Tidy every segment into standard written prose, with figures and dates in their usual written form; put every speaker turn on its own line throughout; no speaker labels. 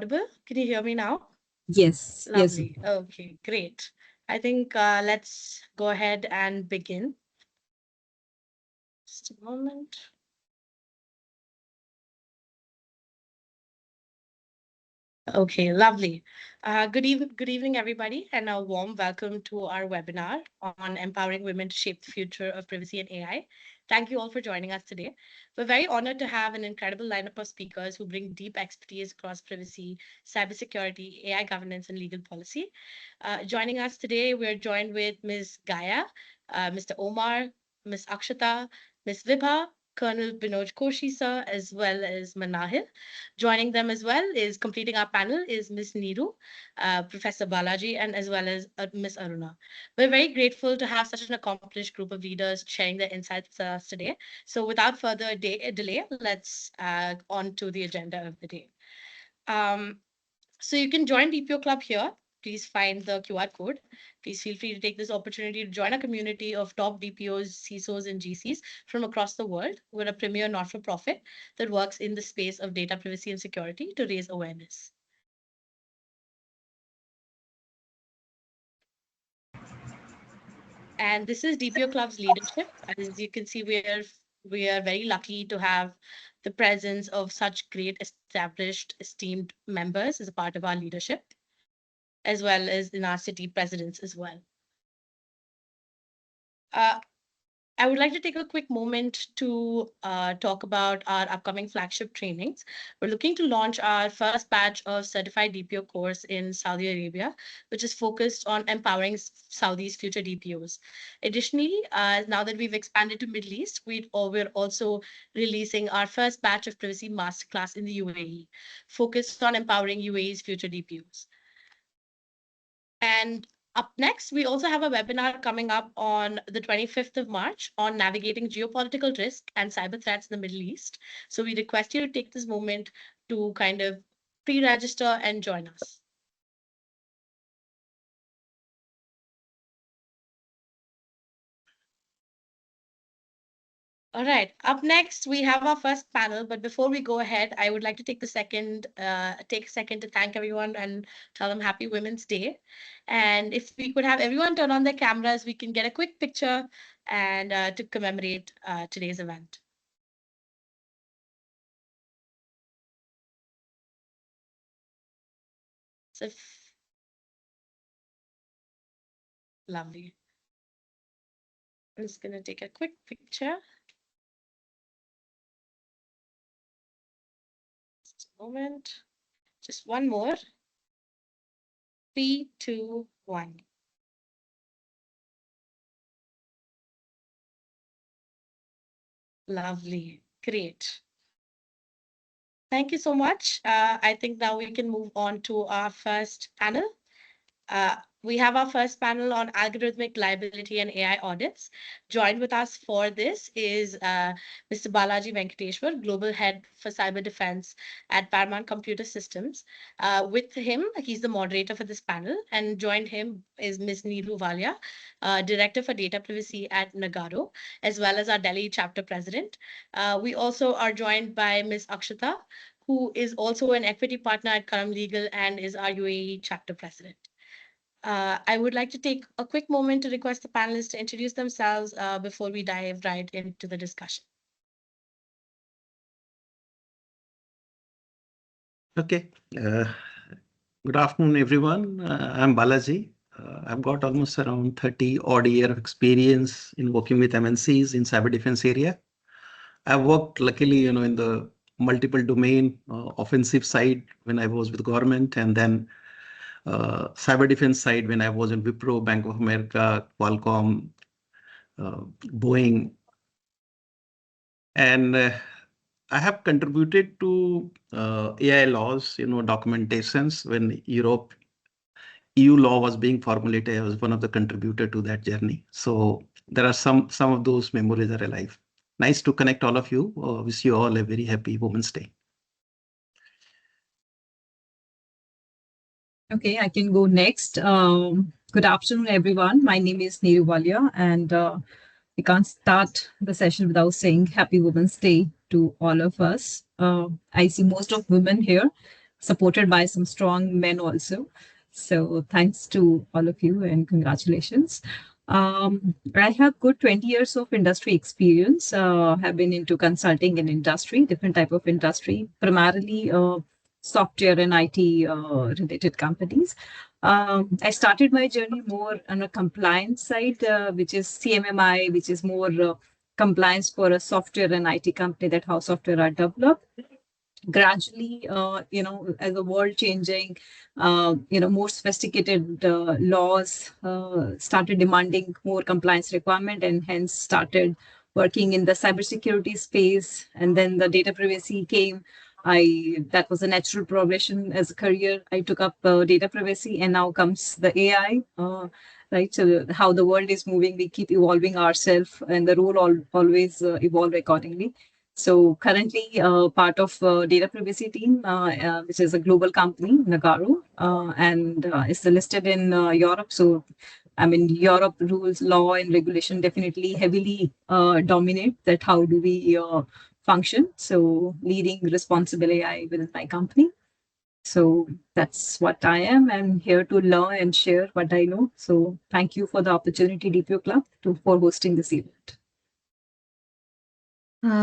audible? Can you hear me now?
Yes, yes.
Lovely. Okay, great. I think let's go ahead and begin. Just a moment. Okay, lovely. Good evening, everybody, and a warm welcome to our webinar on empowering women to shape the future of privacy and AI. Thank you all for joining us today. We're very honored to have an incredible lineup of speakers who bring deep expertise across privacy, cybersecurity, AI governance, and legal policy. Joining us today, we're joined with Ms. Gaia, Mr. Omar, Ms. Akshata, Ms. Vibha, Colonel Binoj Koshy, sir, as well as Manahil. Joining them as well is completing our panel is Ms. Neeru, Professor Balaji, and as well as Ms. Aruna. We're very grateful to have such an accomplished group of leaders sharing their insights with us today. So without further delay, let's on to the agenda of the day. So you can join DPO Club here. Please find the QR code. Please feel free to take this opportunity to join a community of top DPOs, CISOs, and GCs from across the world. We're a premier not-for-profit that works in the space of data privacy and security to raise awareness. And this is DPO Club's leadership. As you can see, we are very lucky to have the presence of such great, established, esteemed members as a part of our leadership, as well as in our city presidents as well. I would like to take a quick moment to talk about our upcoming flagship trainings. We're looking to launch our first batch of certified DPO course in Saudi Arabia, which is focused on empowering Saudi's future DPOs. Additionally, now that we've expanded to Middle East, we're also releasing our first batch of privacy masterclass in the UAE, focused on empowering UAE's future DPOs. And up next, we also have a webinar coming up on the 25th of March on navigating geopolitical risk and cyber threats in the Middle East. So we request you to take this moment to kind of pre-register and join us. All right, up next, we have our first panel. But before we go ahead, I would like to take a second to thank everyone and tell them Happy Women's Day. And if we could have everyone turn on their cameras, we can get a quick picture and to commemorate today's event. So lovely. I'm just going to take a quick picture. Just a moment. Just one more. 3, 2, 1. Lovely. Great. Thank you so much. I think now we can move on to our first panel. We have our first panel on algorithmic liability and AI audits. Joined with us for this is Mr. Balaji Venketeshwar, Global Head for Cyber Defense at Paramount Computer Systems. With him, he's the moderator for this panel, and joined him is Ms. Neeru Walia, Director for Data Privacy at Nagarro, as well as our Delhi chapter president. We also are joined by Ms. Akshata, who is also an equity partner at Karm Legal and is our UAE chapter president. I would like to take a quick moment to request the panelists to introduce themselves before we dive right into the discussion.
Okay. Good afternoon, everyone. I'm Balaji. I've got almost around 30 odd year of experience in working with MNCs in cyber defense area. I've worked luckily, in the multiple domain offensive side when I was with government, and then cyber defense side when I was in Wipro, Bank of America, Qualcomm, Boeing. And I have contributed to AI laws, documentations when EU law was being formulated. I was one of the contributor to that journey. So there are some of those memories are alive. Nice to connect all of you. Wish you all a very happy Women's Day.
Okay, I can go next. Good afternoon, everyone. My name is Neeru Walia, and we can't start the session without saying Happy Women's Day to all of us. I see most of women here. supported by some strong men also. So thanks to all of you and congratulations. I have good 20 years of industry experience, have been into consulting and industry, different type of industry, primarily software and IT related companies. I started my journey more on a compliance side, which is CMMI, which is more compliance for a software and IT company, that how software are developed. Gradually, as the world changing, more sophisticated laws started demanding more compliance requirement, and hence started working in the cybersecurity space. And then the data privacy came. That was a natural progression as a career. I took up data privacy, and now comes the AI. Right, so how the world is moving, we keep evolving ourselves, and the role always evolve accordingly. So currently part of data privacy team, which is a global company, Nagarro, and is listed in Europe. So I mean, Europe rules, law and regulation definitely heavily dominate that how do we function. So leading responsible AI within my company. So that's what I am. I'm here to learn and share what I know. So thank you for the opportunity, DPO Club, for hosting this event.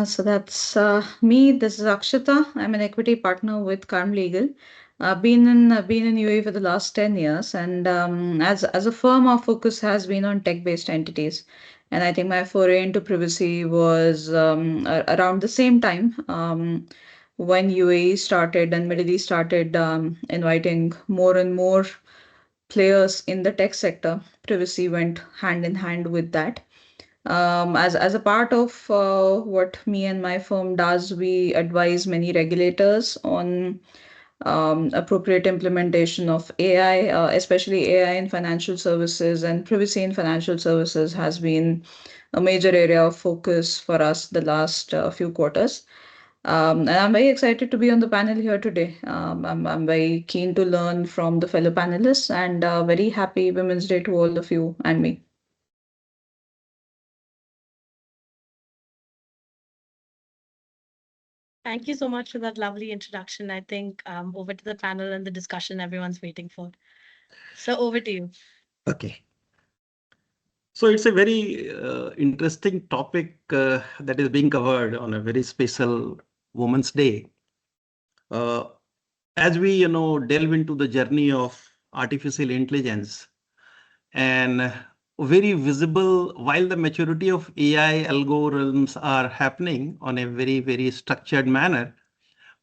So that's me. This is Akshata. I'm an equity partner with Karm Legal. Been in UAE for the last 10 years, and as a firm, our focus has been on tech-based entities. And I think my foray into privacy was around the same time when UAE started and Middle East started inviting more and more players in the tech sector. Privacy went hand in hand with that. As a part of what me and my firm does, we advise many regulators on appropriate implementation of AI, especially AI in financial services, and privacy in financial services has been a major area of focus for us the last few quarters. And I'm very excited to be on the panel here today. I'm very keen to learn from the fellow panelists, and very happy Women's Day to all of you and me.
Thank you so much for that lovely introduction. I think over to the panel and the discussion everyone's waiting for. So over to you.
Okay. So it's a very interesting topic that is being covered on a very special Women's Day. As we, delve into the journey of artificial intelligence, and very visible, while the maturity of AI algorithms are happening on a very, very structured manner,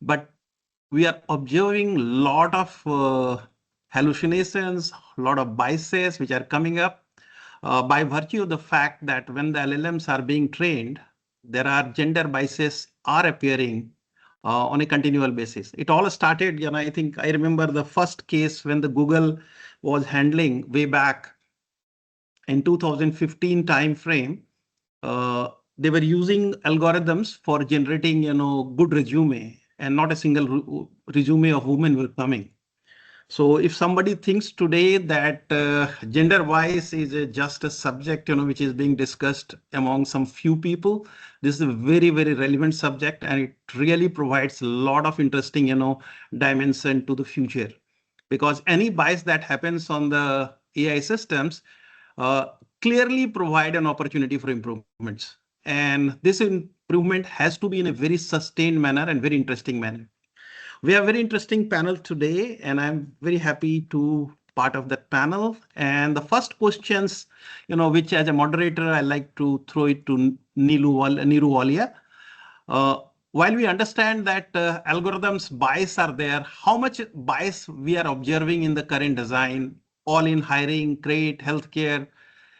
but we are observing a lot of hallucinations, a lot of biases which are coming up by virtue of the fact that when the LLMs are being trained, there are gender biases are appearing on a continual basis. It all started, I think I remember the first case when the Google was handling way back in 2015 time frame. They were using algorithms for generating, good resume, and not a single resume of women were coming. So if somebody thinks today that gender-wise is just a subject, which is being discussed among some few people, this is a very, very relevant subject, and it really provides a lot of interesting, dimension to the future. Because any bias that happens on the AI systems clearly provide an opportunity for improvements. And this improvement has to be in a very sustained manner and very interesting manner. We have a very interesting panel today, and I'm very happy to part of that panel. And the first questions, which as a moderator, I like to throw it to Neeru Walia. While we understand that algorithms bias are there, how much bias we are observing in the current design, all in hiring, trade, healthcare,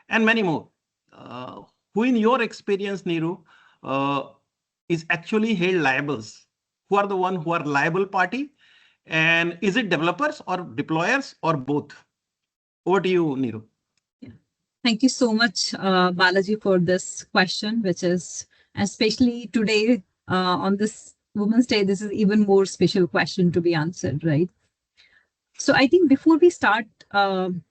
and many more. Who in your experience, Neeru, is actually held liables? Who are the one who are liable party? And is it developers or deployers or both? Over to you, Neeru.
Yeah. Thank you so much, Balaji, for this question, which is especially today on this Women's Day, this is even more special question to be answered, right? So I think before we start answering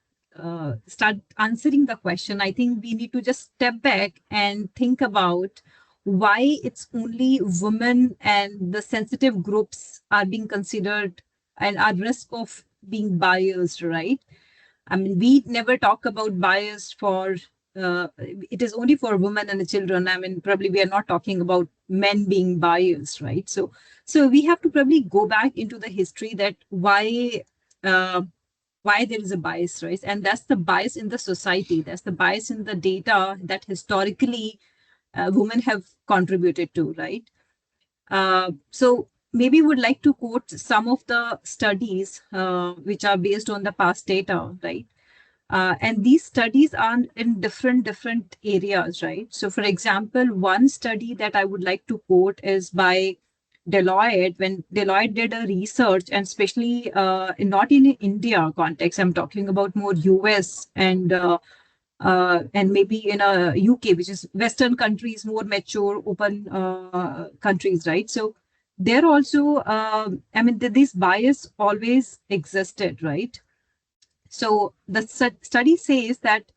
the question, I think we need to just step back and think about why it's only women and the sensitive groups are being considered and our risk of being biased, right? I mean, we never talk about bias for, it is only for women and the children. I mean, probably we are not talking about men being biased, right? So we have to probably go back into the history that uh, why there is a bias, right? And that's the bias in the society. That's the bias in the data that historically women have contributed to, right? So maybe would like to quote some of the studies which are based on the past data, right? And these studies are in different areas, right? So, for example, one study that I would like to quote is by Deloitte. When Deloitte did a research, and especially not in India context, I'm talking about more US and maybe in a UK, which is Western countries, more mature, open countries, right? So there also, I mean, this bias always existed, right? So the study says that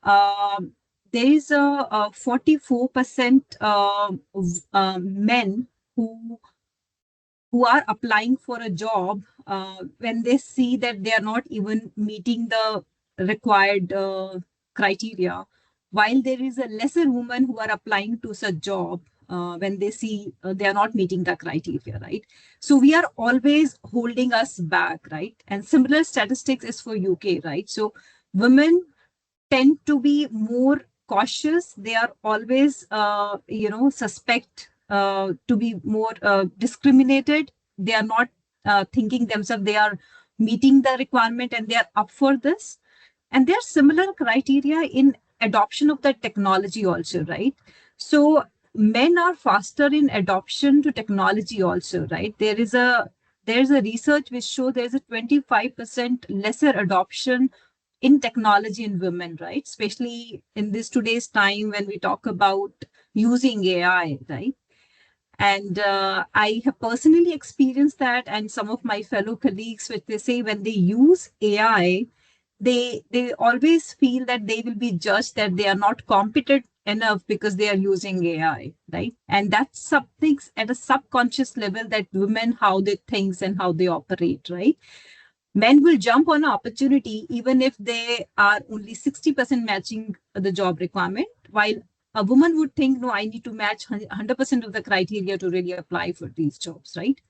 there is a 44% men who are applying for a job when they see that they are not even meeting the required criteria, while there is a lesser women who are applying to such job when they see they are not meeting the criteria, right? So we are always holding us back, right? And similar statistics is for UK, right? So women tend to be more cautious. They are always, suspect to be more discriminated. They are not thinking themselves they are meeting the requirement and they are up for this. And there are similar criteria in adoption of the technology also, right? So men are faster in adoption to technology also, right? There's a research which shows there's a 25% lesser adoption in technology in women, right? Especially in this today's time when we talk about using AI, right? And I have personally experienced that, and some of my fellow colleagues, which they say when they use AI, they always feel that they will be judged that they are not competent enough because they are using AI, right? And that's something at a subconscious level that women how they think and how they operate, right? Men will jump on an opportunity even if they are only 60% matching the job requirement, while a woman would think, no, I need to match 100% of the criteria to really apply for these jobs, right?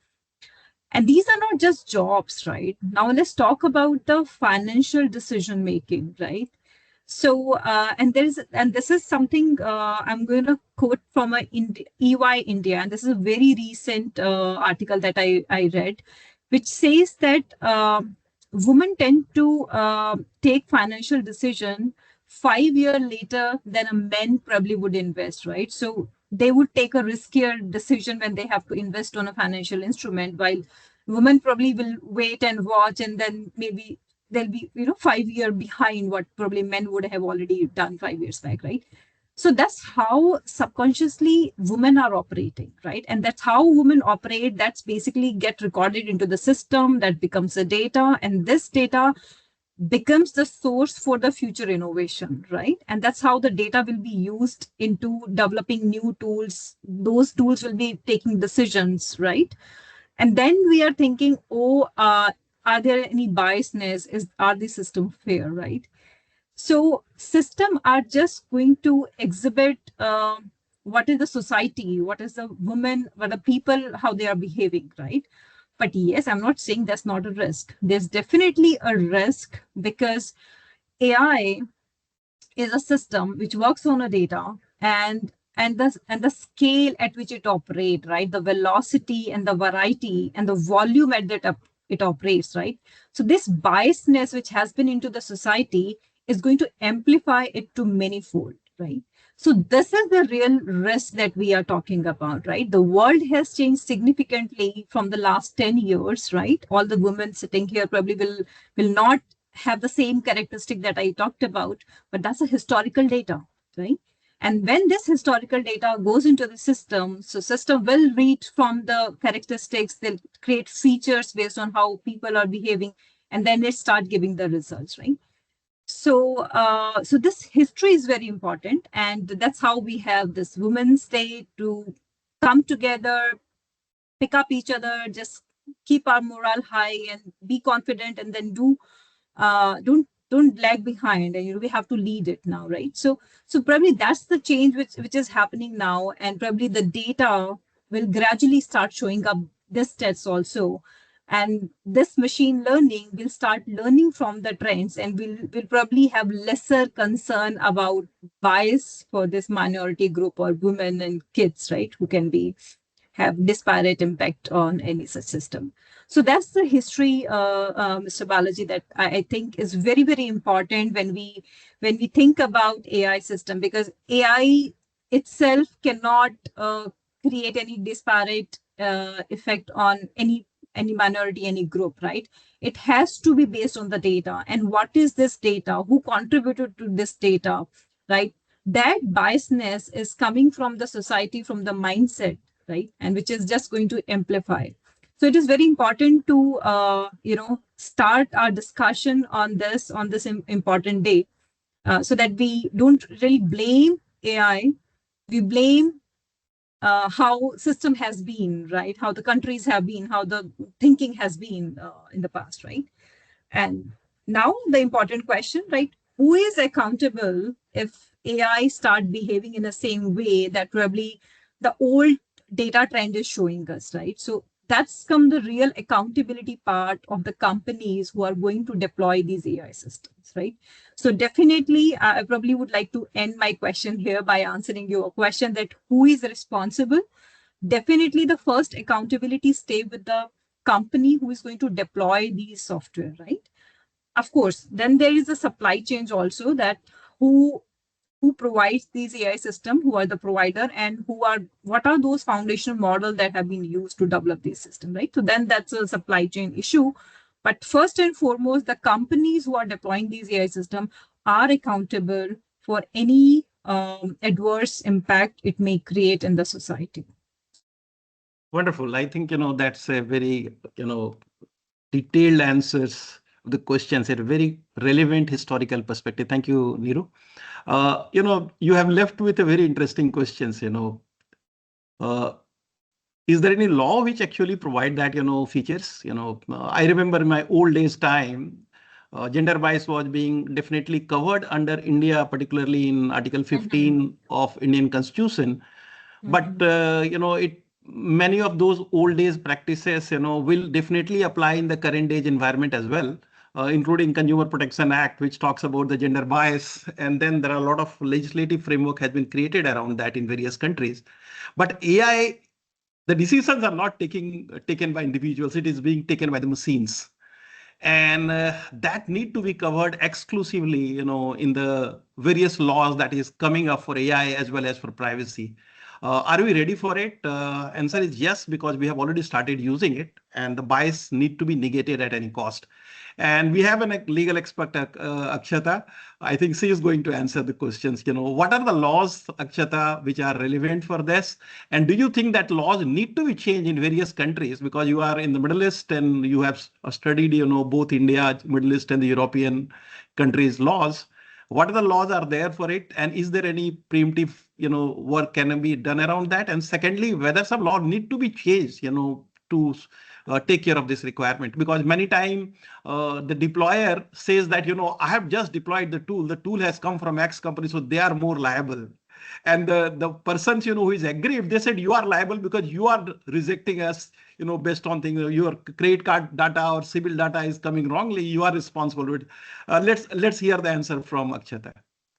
And these are not just jobs, right? Now let's talk about the financial decision making, right? So, and this is something I'm going to quote from EY India, and this is a very recent article that I read, which says that women tend to take financial decision 5 years later than a men probably would invest, right? So they would take a riskier decision when they have to invest on a financial instrument, while women probably will wait and watch, and then maybe they'll be 5 years behind what probably men would have already done 5 years back, right? So that's how subconsciously women are operating, right? And that's how women operate. That's basically get recorded into the system that becomes the data, and this data becomes the source for the future innovation, right? And that's how the data will be used into developing new tools. Those tools will be taking decisions, right? And then we are thinking, oh, are there any biasness? Are the system fair, right? So system are just going to exhibit what is the society, what is the women, what the people, how they are behaving, right? But yes, I'm not saying that's not a risk. There's definitely a risk because AI is a system which works on a data, and the scale at which it operates, right? The velocity and the variety and the volume at that it operates, right? So this biasness which has been into the society is going to amplify it to manyfold, right? So this is the real risk that we are talking about, right? The world has changed significantly from the last 10 years, right? All the women sitting here probably will not have the same characteristic that I talked about, but that's a historical data, right? And when this historical data goes into the system, so system will read from the characteristics, they'll create features based on how people are behaving, and then they start giving the results, right? So, so this history is very important, and that's how we have this Women's Day to come together, pick up each other, just keep our morale high and be confident, and then don't lag behind, and we have to lead it now, right? So probably that's the change which is happening now, and probably the data will gradually start showing up this tests also, and this machine learning will start learning from the trends, and will probably have lesser concern about bias for this minority group or women and kids, right, who can be have disparate impact on any such system. So that's the history, Mr. Balaji, that I think is very, very important when we think about AI system, because AI itself cannot create any disparate effect on any minority, any group, right? It has to be based on the data. And what is this data? Who contributed to this data, right? That biasness is coming from the society, from the mindset, right? And which is just going to amplify. So it is very important to, start our discussion on this important day, so that we don't really blame AI. We blame how system has been, right? How the countries have been, how the thinking has been in the past, right? And now the important question, right? Who is accountable if AI start behaving in the same way that probably the old data trend is showing us, right? So that's come the real accountability part of the companies who are going to deploy these AI systems, right? So definitely, I probably would like to end my question here by answering your question that who is responsible. Definitely the first accountability stay with the company who is going to deploy these software, right? Of course, then there is a supply chain also, that who provides these AI system, who are the provider, and what are those foundational models that have been used to develop this system, right? So then that's a supply chain issue. But first and foremost, the companies who are deploying these AI system are accountable for any adverse impact it may create in the society.
Wonderful. I think, that's a very, detailed answers of the questions, a very relevant historical perspective. Thank you, Neeru. You have left with a very interesting questions, is there any law which actually provide that, features? I remember in my old days time, gender bias was being definitely covered under India, particularly in Article 15 of Indian Constitution. But, many of those old days practices, will definitely apply in the current age environment as well. Including Consumer Protection Act, which talks about the gender bias. And then there are a lot of legislative framework has been created around that in various countries. But AI, the decisions are not taken by individuals. It is being taken by the machines. And that need to be covered exclusively, in the various laws that is coming up for AI as well as for privacy. Are we ready for it? Answer is yes, because we have already started using it, and the bias need to be negated at any cost. And we have a legal expert, Akshata. I think she is going to answer the questions. What are the laws, Akshata, which are relevant for this? And do you think that laws need to be changed in various countries? Because you are in the Middle East and you have studied, both India, Middle East and the European countries' laws. What are the laws are there for it? And is there any preemptive, work can be done around that? And secondly, whether some law need to be changed, to take care of this requirement, because many times the deployer says that, I have just deployed the tool has come from X company, so they are more liable. And the persons, who is aggrieved, they said you are liable because you are rejecting us, based on things, your credit card data or civil data is coming wrongly, you are responsible with. Let's hear the answer from Akshata.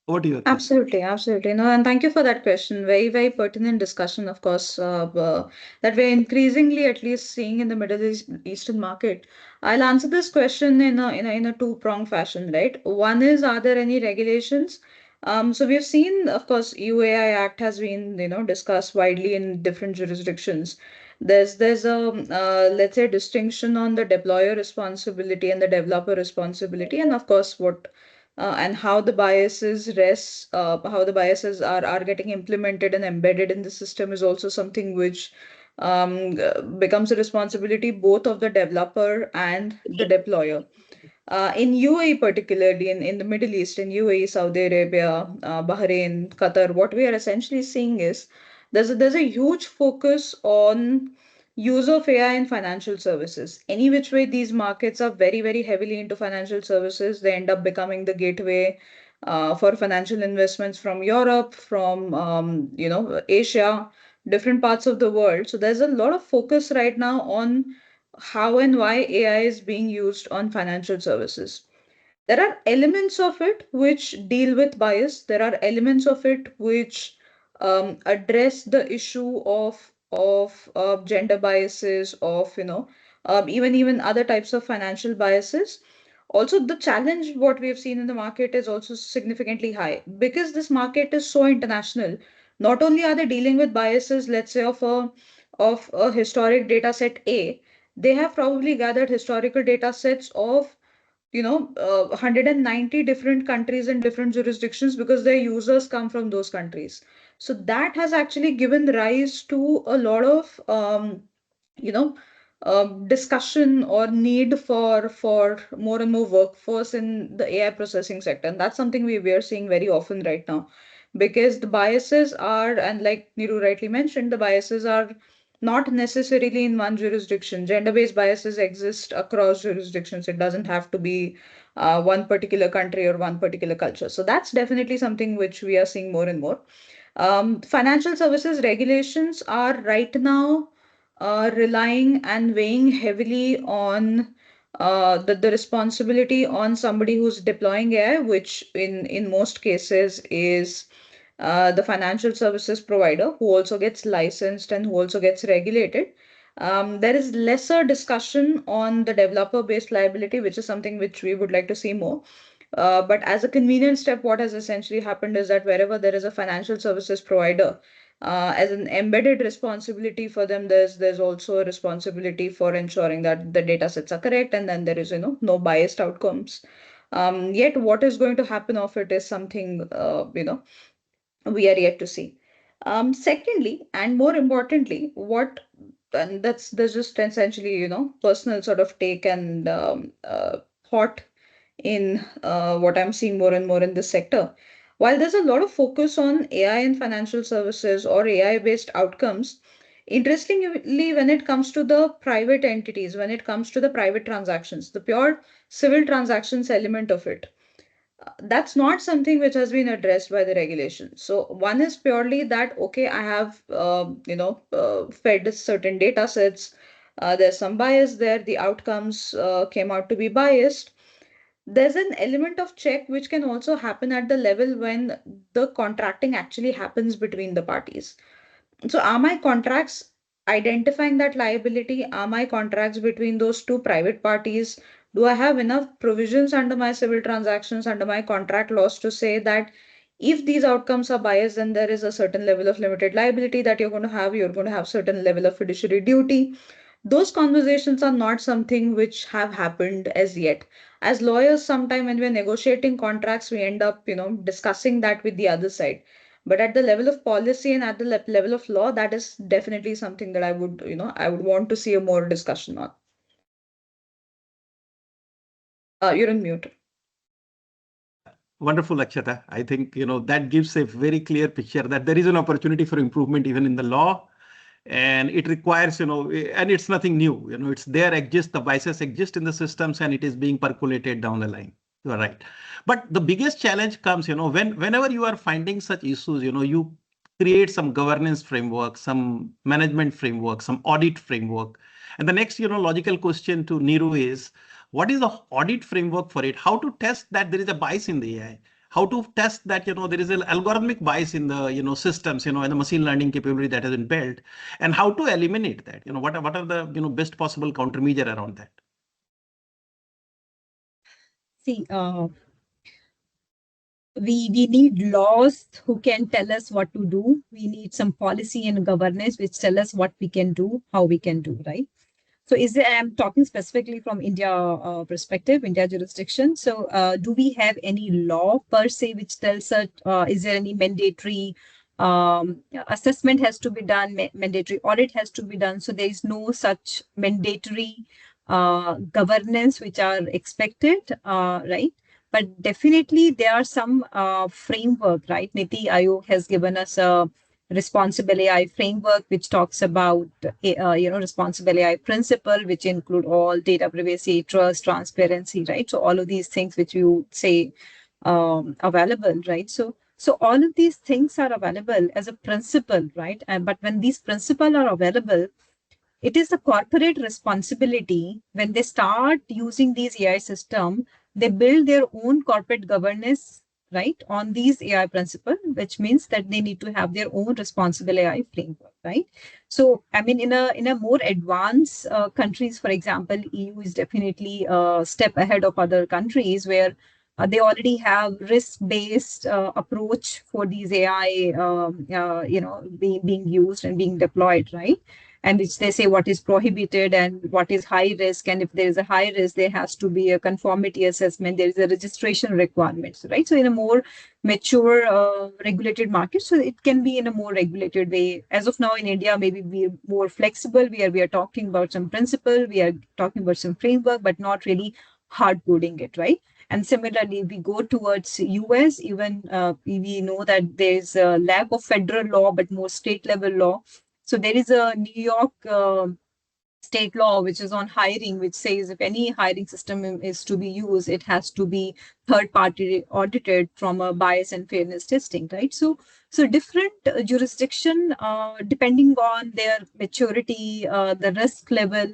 Over to you, Akshata.
Absolutely, absolutely. No, and thank you for that question. Very, very pertinent discussion, of course, that we're increasingly at least seeing in the Eastern market. I'll answer this question in a two-pronged fashion, right? One is, are there any regulations? So we've seen, of course, UAI Act has been, discussed widely in different jurisdictions. There's a let's say distinction on the deployer responsibility and the developer responsibility, and of course and how the biases are getting implemented and embedded in the system is also something which becomes a responsibility both of the developer and the deployer. In UAE, particularly in the Middle East, in UAE, Saudi Arabia, Bahrain, Qatar, what we are essentially seeing is there's a huge focus on use of AI in financial services. Any which way, these markets are very, very heavily into financial services. They end up becoming the gateway for financial investments from Europe, from Asia, different parts of the world. So there's a lot of focus right now on how and why AI is being used on financial services. There are elements of it which deal with bias. There are elements of it which address the issue of gender biases, of even other types of financial biases. Also, the challenge what we have seen in the market is also significantly high because this market is so international. Not only are they dealing with biases, let's say of a historic data set A, they have probably gathered historical data sets of 190 different countries and different jurisdictions because their users come from those countries. So that has actually given rise to a lot of you know discussion or need for more and more workforce in the AI processing sector, and that's something we are seeing very often right now, because the biases are, and like Neeru rightly mentioned, the biases are not necessarily in one jurisdiction. Gender-based biases exist across jurisdictions. It doesn't have to be one particular country or one particular culture. So that's definitely something which we are seeing more and more. Financial services regulations are right now relying and weighing heavily on the responsibility on somebody who's deploying AI, which in most cases is the financial services provider, who also gets licensed and who also gets regulated. There is lesser discussion on the developer-based liability, which is something which we would like to see more. But as a convenient step, what has essentially happened is that wherever there is a financial services provider, as an embedded responsibility for them, there's also a responsibility for ensuring that the data sets are correct, and then there is no biased outcomes. Yet what is going to happen of it is something we are yet to see. Secondly, and more importantly, and that's just essentially personal sort of take and thought in what I'm seeing more and more in this sector. While there's a lot of focus on AI in financial services or AI-based outcomes, interestingly, when it comes to the private entities, when it comes to the private transactions, the pure civil transactions element of it, that's not something which has been addressed by the regulation. So one is purely that, okay, I have, fed certain data sets. There's some bias there. The outcomes came out to be biased. There's an element of check which can also happen at the level when the contracting actually happens between the parties. So are my contracts identifying that liability? Are my contracts between those two private parties? Do I have enough provisions under my civil transactions, under my contract laws to say that if these outcomes are biased, then there is a certain level of limited liability that you're going to have certain level of fiduciary duty. Those conversations are not something which have happened as yet. As lawyers, sometime when we're negotiating contracts, we end up, discussing that with the other side. But at the level of policy and at the level of law, that is definitely something that I would want to see a more discussion on. You're on mute.
Wonderful, Akshata. I think, that gives a very clear picture that there is an opportunity for improvement even in the law. And it requires, and it's nothing new, it's there, the biases exist in the systems and it is being percolated down the line. You are right. But the biggest challenge comes, whenever you are finding such issues, you create some governance framework, some management framework, some audit framework. And the next, logical question to Neeru is, what is the audit framework for it? How to test that there is a bias in the AI? How to test that there is an algorithmic bias in the systems, and the machine learning capability that has been built, and how to eliminate that? What are the best possible countermeasure around that?
See, we need laws who can tell us what to do. We need some policy and governance which tell us what we can do, how we can do, right? So I'm talking specifically from India perspective, India jurisdiction. So do we have any law per se which tells us, is there any mandatory assessment has to be done, mandatory audit has to be done? So there is no such mandatory governance which are expected, right? But definitely there are some framework, right? Niti Aayog has given us a responsible AI framework, which talks about responsible AI principle, which include all data privacy, trust, transparency, right? So all of these things which you say available, right? So all of these things are available as a principle, right? But when these principles are available, it is the corporate responsibility when they start using these AI system, they build their own corporate governance, right, on these AI principle, which means that they need to have their own responsible AI framework, right? So, I mean, in a more advanced countries, for example, EU is definitely a step ahead of other countries where they already have risk-based approach for these AI, being used and being deployed, right? And which they say what is prohibited and what is high risk. And if there is a high risk, there has to be a conformity assessment. There is a registration requirements, right? So in a more mature regulated market, so it can be in a more regulated way. As of now in India, maybe we're more flexible. We are talking about some principle, we are talking about some framework, but not really hard coding it, right? And similarly, we go towards US, even we know that there's a lack of federal law, but more state level law. So there is a New York state law which is on hiring, which says if any hiring system is to be used, it has to be third party audited from a bias and fairness testing, right? So different jurisdiction, depending on their maturity, the risk level,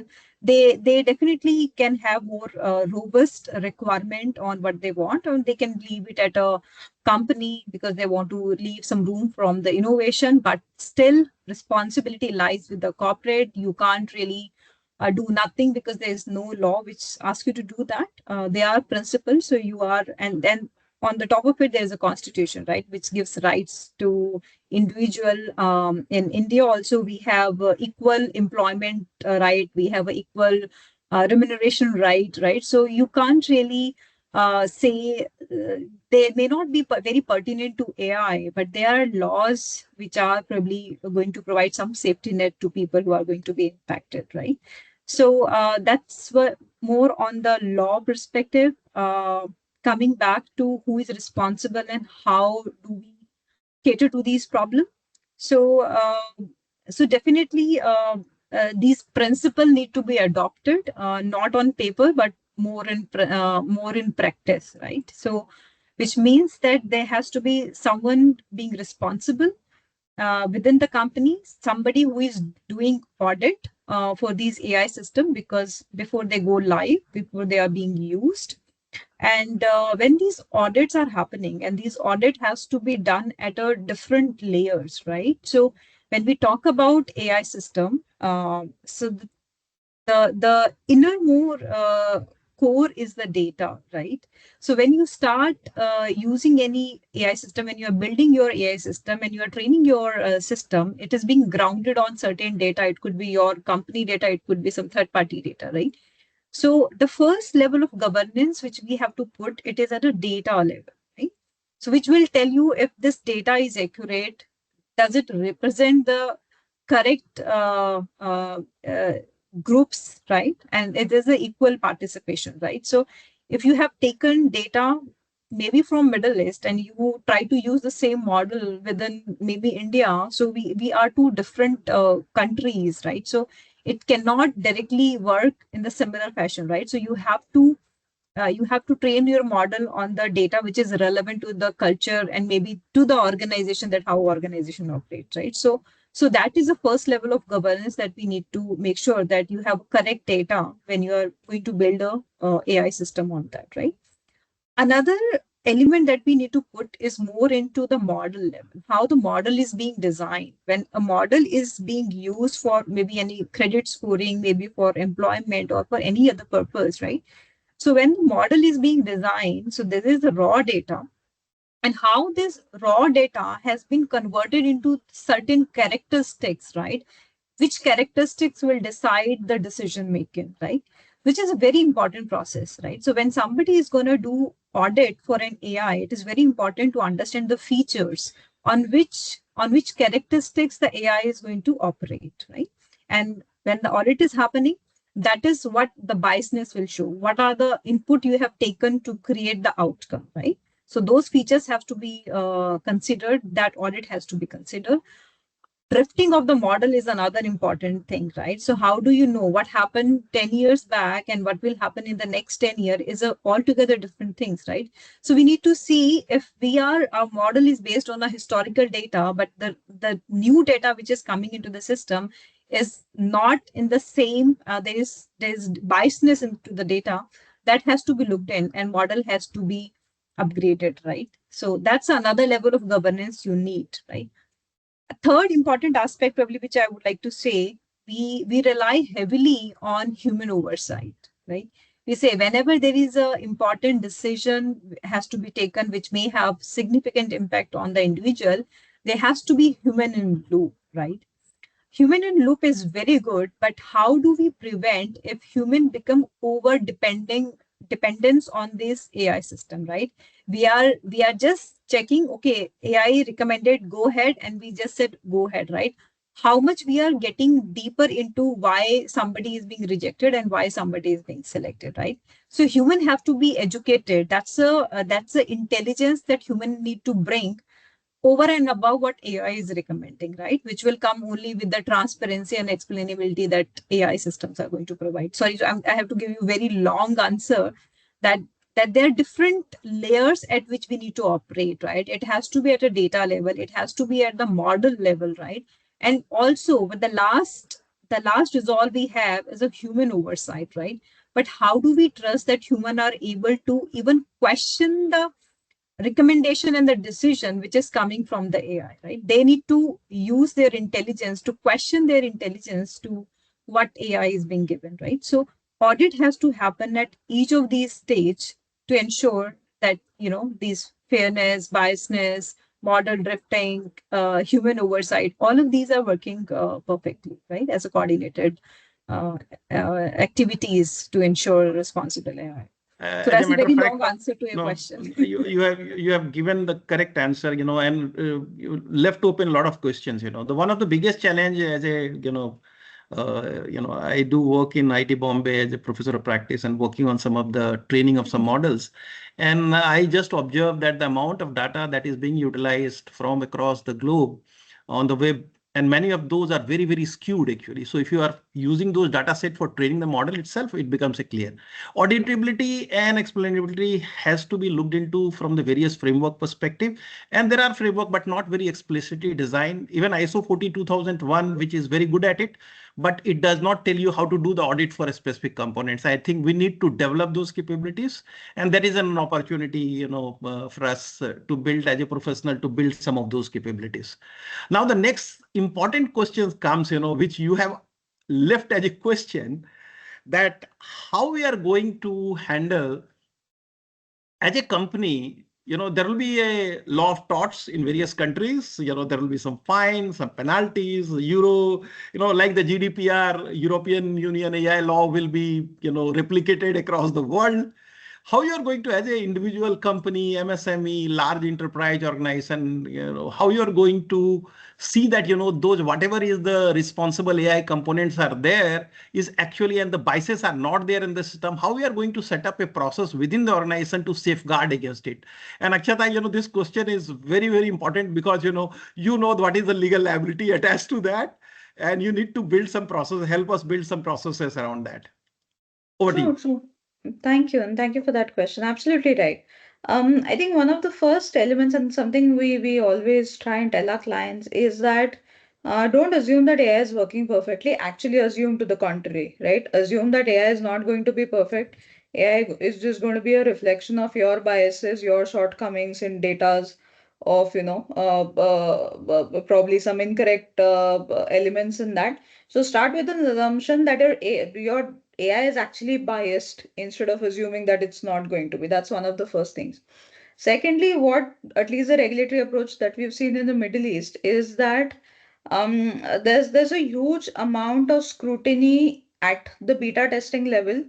they definitely can have more robust requirement on what they want, or they can leave it at a company because they want to leave some room from the innovation, but still responsibility lies with the corporate. You can't really do nothing because there is no law which asks you to do that. They are principles, so you are, and then on the top of it, there is a constitution, right, which gives rights to individual. In India, also we have equal employment right. We have a equal remuneration right, right? So you can't really say they may not be very pertinent to AI, but there are laws which are probably going to provide some safety net to people who are going to be impacted, right? So that's what more on the law perspective. Coming back to who is responsible and how do we cater to these problems. So, so definitely these principles need to be adopted, not on paper, but more in practice, right? So, which means that there has to be someone being responsible within the company, somebody who is doing audit for these AI system, because before they go live, before they are being used, and when these audits are happening, and these audit has to be done at a different layers, right? So when we talk about AI system, so the inner more core is the data, right? So when you start using any AI system, when you are building your AI system and you are training your system, it is being grounded on certain data. It could be your company data, it could be some third party data, right? So the first level of governance which we have to put, it is at a data level, right? So which will tell you if this data is accurate, does it represent the correct groups, right? And it is an equal participation, right? So if you have taken data maybe from Middle East and you try to use the same model within maybe India, so we are two different countries, right? So it cannot directly work in the similar fashion, right? So you have to train your model on the data which is relevant to the culture and maybe to the organization, that how organization operates, right? So that is the first level of governance, that we need to make sure that you have correct data when you are going to build a AI system on that, right? Another element that we need to put is more into the model level, how the model is being designed. When a model is being used for maybe any credit scoring, maybe for employment or for any other purpose, right? So when the model is being designed, so this is the raw data, and how this raw data has been converted into certain characteristics, right? Which characteristics will decide the decision making, right? Which is a very important process, right? So when somebody is going to do audit for an AI, it is very important to understand the features on which characteristics the AI is going to operate, right? And when the audit is happening, that is what the biasness will show. What are the input you have taken to create the outcome, right? So those features have to be considered, that audit has to be considered. drifting of the model is another important thing, right? So how do you know what happened 10 years back and what will happen in the next 10 years is a altogether different things, right? So we need to see if our model is based on a historical data, but the new data which is coming into the system is not in the same, there's biasness into the data that has to be looked in and model has to be upgraded, right? So that's another level of governance you need, right? A third important aspect, probably, which I would like to say, we rely heavily on human oversight, right? We say whenever there is a important decision has to be taken, which may have significant impact on the individual, there has to be human in loop, right? Human in loop is very good, but how do we prevent if human become over dependence on this AI system, right? We are just checking, okay, AI recommended go ahead, and we just said go ahead, right? How much we are getting deeper into why somebody is being rejected and why somebody is being selected, right? So human have to be educated. That's a intelligence that human need to bring over and above what AI is recommending, right? Which will come only with the transparency and explainability that AI systems are going to provide. Sorry, I have to give you a very long answer that there are different layers at which we need to operate, right? It has to be at a data level, it has to be at the model level, right? And also, with the last resolve we have is a human oversight, right? But how do we trust that human are able to even question the recommendation and the decision which is coming from the AI, right? They need to use their intelligence to question their intelligence to what AI is being given, right? So audit has to happen at each of these stages to ensure that, these fairness, biasness, model drifting, human oversight, all of these are working perfectly, right? As a coordinated activities to ensure responsible AI. So
As
that's
a
a
matter
very
of fact,
long answer to your
no,
question.
you have given the correct answer, and you left open a lot of questions. The one of the biggest challenge as a I do work in IT Bombay as a professor of practice and working on some of the training of some models, and I just observed that the amount of data that is being utilized from across the globe on the web, and many of those are very, very skewed actually. So if you are using those data set for training the model itself, it becomes a clear. Auditability and explainability has to be looked into from the various framework perspective. And there are framework, but not very explicitly designed. Even ISO 42001, which is very good at it, but it does not tell you how to do the audit for a specific components. I think we need to develop those capabilities. And that is an opportunity, for us to build as a professional, to build some of those capabilities. Now, the next important question comes, which you have left as a question, that how we are going to handle as a company. There will be a law of torts in various countries. There will be some fines, some penalties, euro, like the GDPR, European Union AI law will be, replicated across the world. How you are going to, as an individual company, MSME, large enterprise organization, how you are going to see that, those whatever is the responsible AI components are there is actually, and the biases are not there in the system, how we are going to set up a process within the organization to safeguard against it. And Akshata, this question is very, very important because, what is the legal liability attached to that. And you need to build some process, help us build some processes around that. Over to you.
True. Thank you, and thank you for that question. Absolutely right. I think one of the first elements and something we always try and tell our clients is that don't assume that AI is working perfectly. Actually, assume to the contrary, right? Assume that AI is not going to be perfect. AI is just going to be a reflection of your biases, your shortcomings in datas, of probably some incorrect elements in that. So start with an assumption that your AI is actually biased instead of assuming that it's not going to be. That's one of the first things. Secondly, what at least the regulatory approach that we've seen in the Middle East is that there's a huge amount of scrutiny at the beta testing level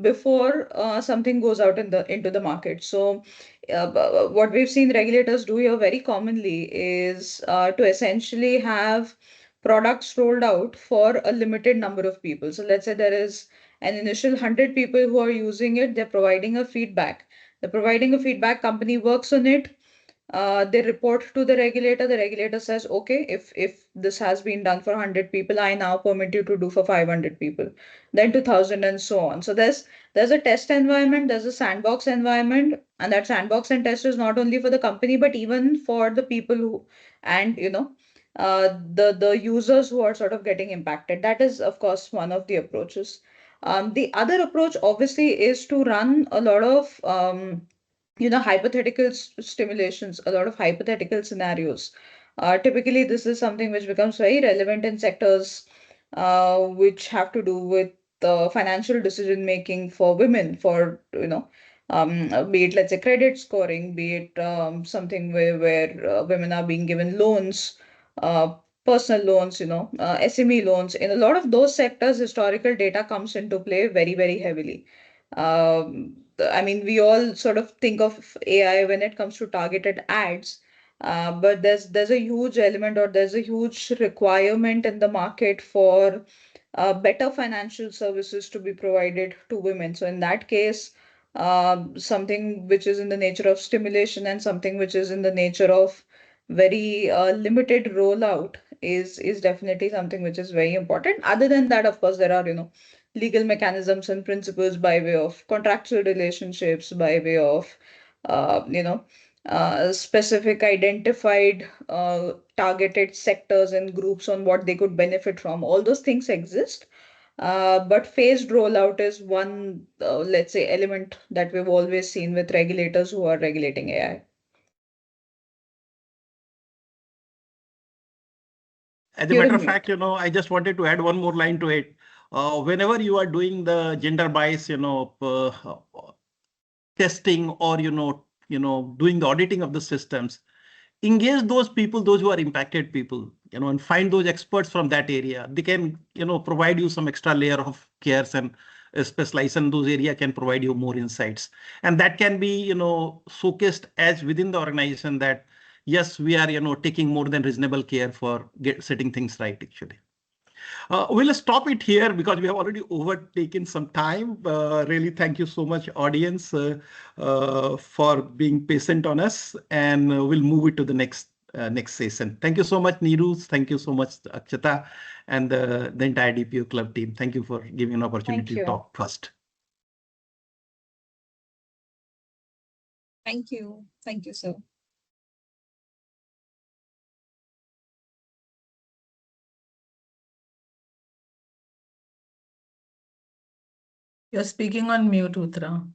before something goes out into the market. So what we've seen regulators do here very commonly is to essentially have products rolled out for a limited number of people. So let's say there is an initial 100 people who are using it, they're providing a feedback. The providing a feedback company works on it, They report to the regulator. The regulator says, okay, if this has been done for 100 people, I now permit you to do for 500 people, then 2000, and so on. So there's a test environment, there's a sandbox environment, and that sandbox and test is not only for the company but even for the people who, and the users who are sort of getting impacted. That is, of course, one of the approaches. The other approach obviously is to run a lot of hypothetical stimulations, a lot of hypothetical scenarios. Typically, this is something which becomes very relevant in sectors which have to do with financial decision making for women, for be it, let's say, credit scoring, be it something where women are being given loans, uh, personal loans, SME loans. In a lot of those sectors, historical data comes into play very, very heavily. I mean, we all sort of think of AI when it comes to targeted ads, but there's a huge element, or there's a huge requirement in the market for better financial services to be provided to women. So in that case, something which is in the nature of stimulation and something which is in the nature of very limited rollout is definitely something which is very important. Other than that, of course, there are legal mechanisms and principles by way of contractual relationships, by way of specific identified targeted sectors and groups on what they could benefit from. All those things exist. But phased rollout is one, let's say, element that we've always seen with regulators who are regulating AI.
As a
You're
matter
in
of fact,
mute.
I just wanted to add one more line to it. Whenever you are doing the gender bias, testing, or doing the auditing of the systems, engage those people, those who are impacted people, and find those experts from that area. They can, provide you some extra layer of cares, and specialize in those area can provide you more insights. And that can be, showcased as within the organization that, yes, we are, taking more than reasonable care for setting things right, actually. We'll stop it here because we have already overtaken some time. Really, thank you so much, audience, for being patient on us, and we'll move it to the next session. Thank you so much, Neeru. Thank you so much, Akshata, and the entire DPO Club team. Thank you for giving an opportunity
Thank
to
you.
talk first.
Thank you. Thank you, sir.
You're speaking on mute, Uttara.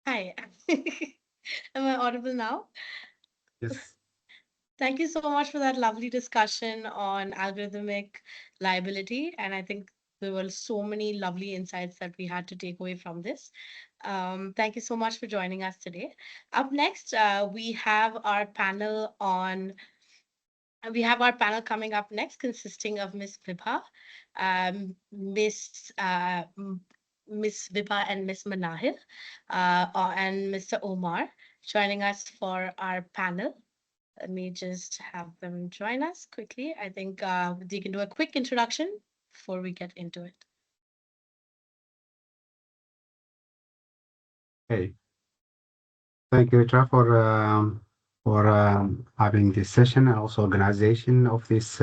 Hi. Am I audible now?
Yes.
Thank you so much for that lovely discussion on algorithmic liability. And I think there were so many lovely insights that we had to take away from this. Thank you so much for joining us today. Up next, we have our panel coming up next, consisting of Miss Vibha, Miss Vibha and Miss Manahil, and Mr. Omar joining us for our panel. Let me just have them join us quickly. I think they can do a quick introduction before we get into it.
Hey, thank you, Uttara, for having this session and also organization of this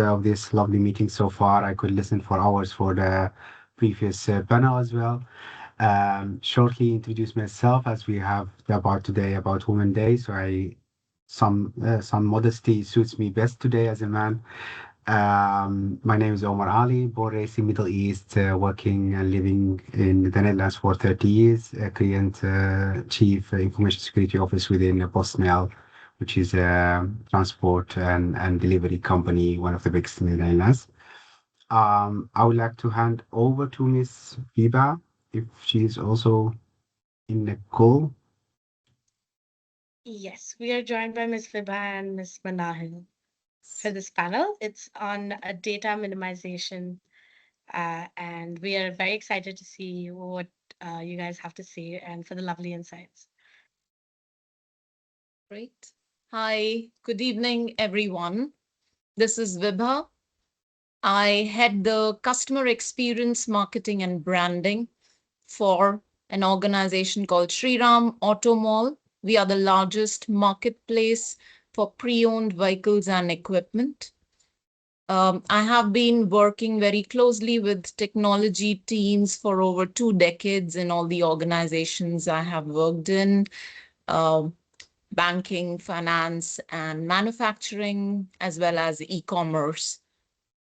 lovely meeting so far. I could listen for hours for the previous panel as well. Shortly introduce myself, as we have about today about Women Day. So some modesty suits me best today as a man. My name is Omar Ali, born raised in Middle East, working and living in the Netherlands for 30 years, current Chief Information Security Office within PostNL, which is a transport and delivery company, one of the biggest in the Netherlands. I would like to hand over to Miss Vibha, if she is also in the call.
Yes, we are joined by Ms. Vibha and Ms. Manahil for this panel. It's on data minimization, and we are very excited to see what you guys have to say and for the lovely insights.
Great. Hi, good evening, everyone. This is Vibha. I head the customer experience marketing and branding for an organization called Shriram Automall, We are the largest marketplace for pre-owned vehicles and equipment. I have been working very closely with technology teams for over 2 decades in all the organizations I have worked in, banking, finance, and manufacturing, as well as e-commerce.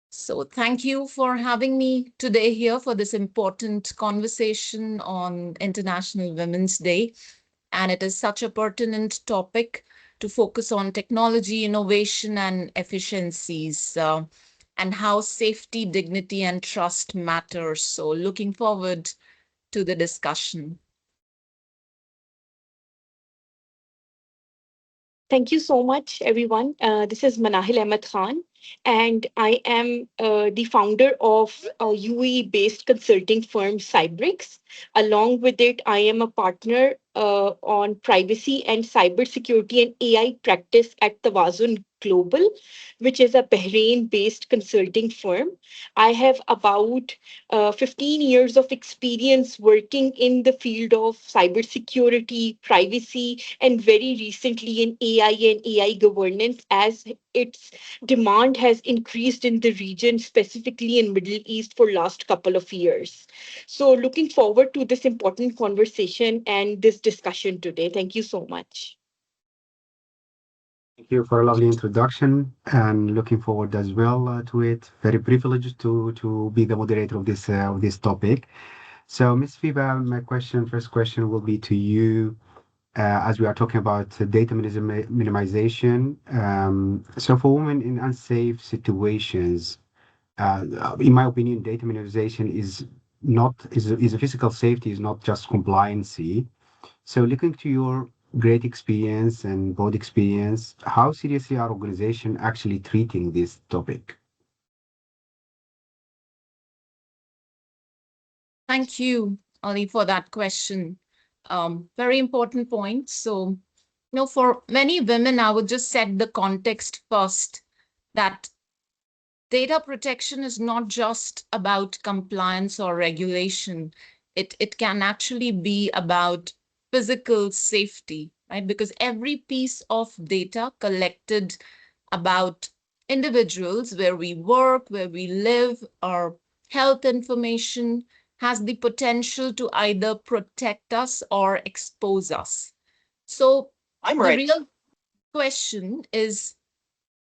So thank you for having me today here for this important conversation on International Women's Day. And it is such a pertinent topic to focus on technology, innovation, and efficiencies, and how safety, dignity, and trust matters. So looking forward to the discussion.
Thank you so much, everyone. This is Manahil Ahmed Khan, and I am the founder of a UAE-based consulting firm, Cybrix. Along with it, I am a partner on privacy and cybersecurity and AI practice at Tawazun Global, which is a Bahrain-based consulting firm. I have about 15 years of experience working in the field of cybersecurity, privacy, and very recently in AI and AI governance as its demand has increased in the region, specifically in Middle East for last couple of years. So looking forward to this important conversation and this discussion today. Thank you so much.
Thank you for a lovely introduction and looking forward as well to it. Very privileged to be the moderator of this topic. So, Ms. Vibha, my first question will be to you as we are talking about data minimization. So, for women in unsafe situations, in my opinion, data minimization is a physical safety, is not just compliancy. So, looking to your great experience and broad experience, how seriously are organizations actually treating this topic?
Thank you, Ali, for that question. Very important point. So, for many women, I would just set the context first that data protection is not just about compliance or regulation. It can actually be about physical safety, right? Because every piece of data collected about individuals, where we work, where we live, or health information has the potential to either protect us or expose us. So the real question is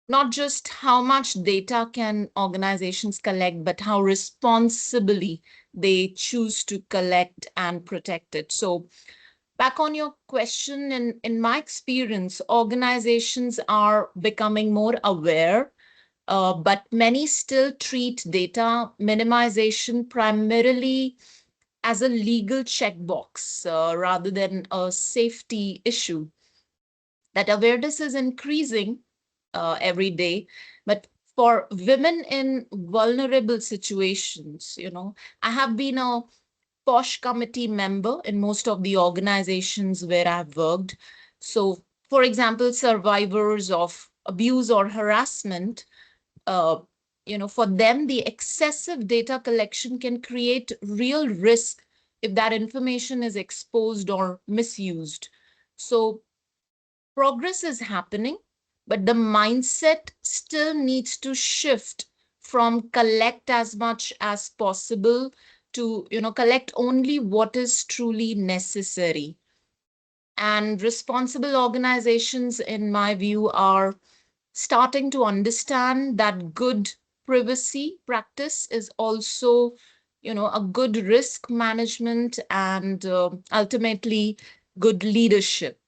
not just how much data can organizations collect, but how responsibly they choose to collect and protect it. So back on your question, in my experience, organizations are becoming more aware, but many still treat data minimization primarily as a legal checkbox rather than a safety issue. That awareness is increasing every day, but for women in vulnerable situations, I have been a POSH committee member in most of the organizations where I've worked. So, for example, survivors of abuse or harassment, for them, the excessive data collection can create real risk if that information is exposed or misused. So, progress is happening, but the mindset still needs to shift from collect as much as possible to collect only what is truly necessary. And responsible organizations, in my view, are starting to understand that good privacy practice is also a good risk management and ultimately good leadership.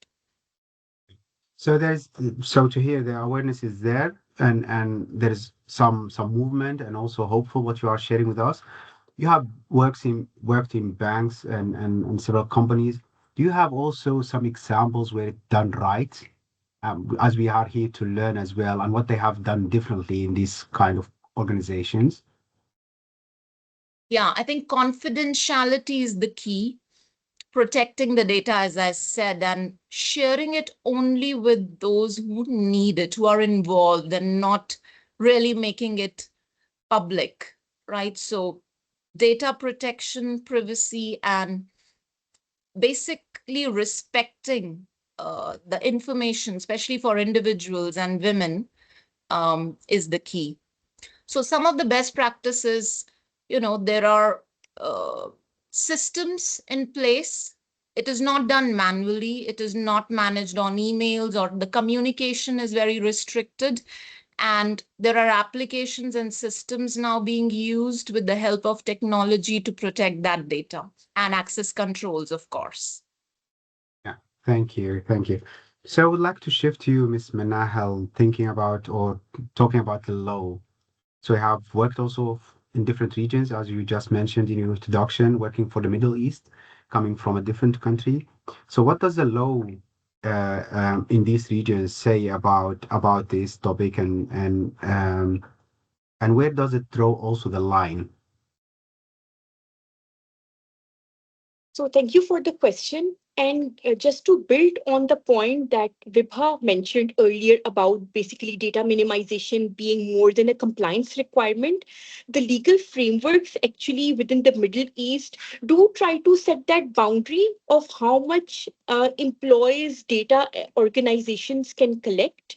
So to hear the awareness is there and there's some movement and also hopeful what you are sharing with us. You have worked in banks and several companies. Do you have also some examples where it's done right? As we are here to learn as well and what they have done differently in these kind of organizations.
Yeah, I think confidentiality is the key. Protecting the data, as I said, and sharing it only with those who need it, who are involved, and not really making it public, right? So data protection, privacy, and basically respecting the information, especially for individuals and women, is the key. So some of the best practices, there are systems in place. It is not done manually. It is not managed on emails, or the communication is very restricted. And there are applications and systems now being used with the help of technology to protect that data, and access controls, of course.
Yeah, thank you. Thank you. So I would like to shift to you, Ms. Manahil, thinking about or talking about the law. So I have worked also in different regions, as you just mentioned in your introduction, working for the Middle East, coming from a different country. So what does the law in these regions say about this topic, and where does it draw also the line?
So thank you for the question. And just to build on the point that Vibha mentioned earlier about basically data minimization being more than a compliance requirement, the legal frameworks actually within the Middle East do try to set that boundary of how much employees data organizations can collect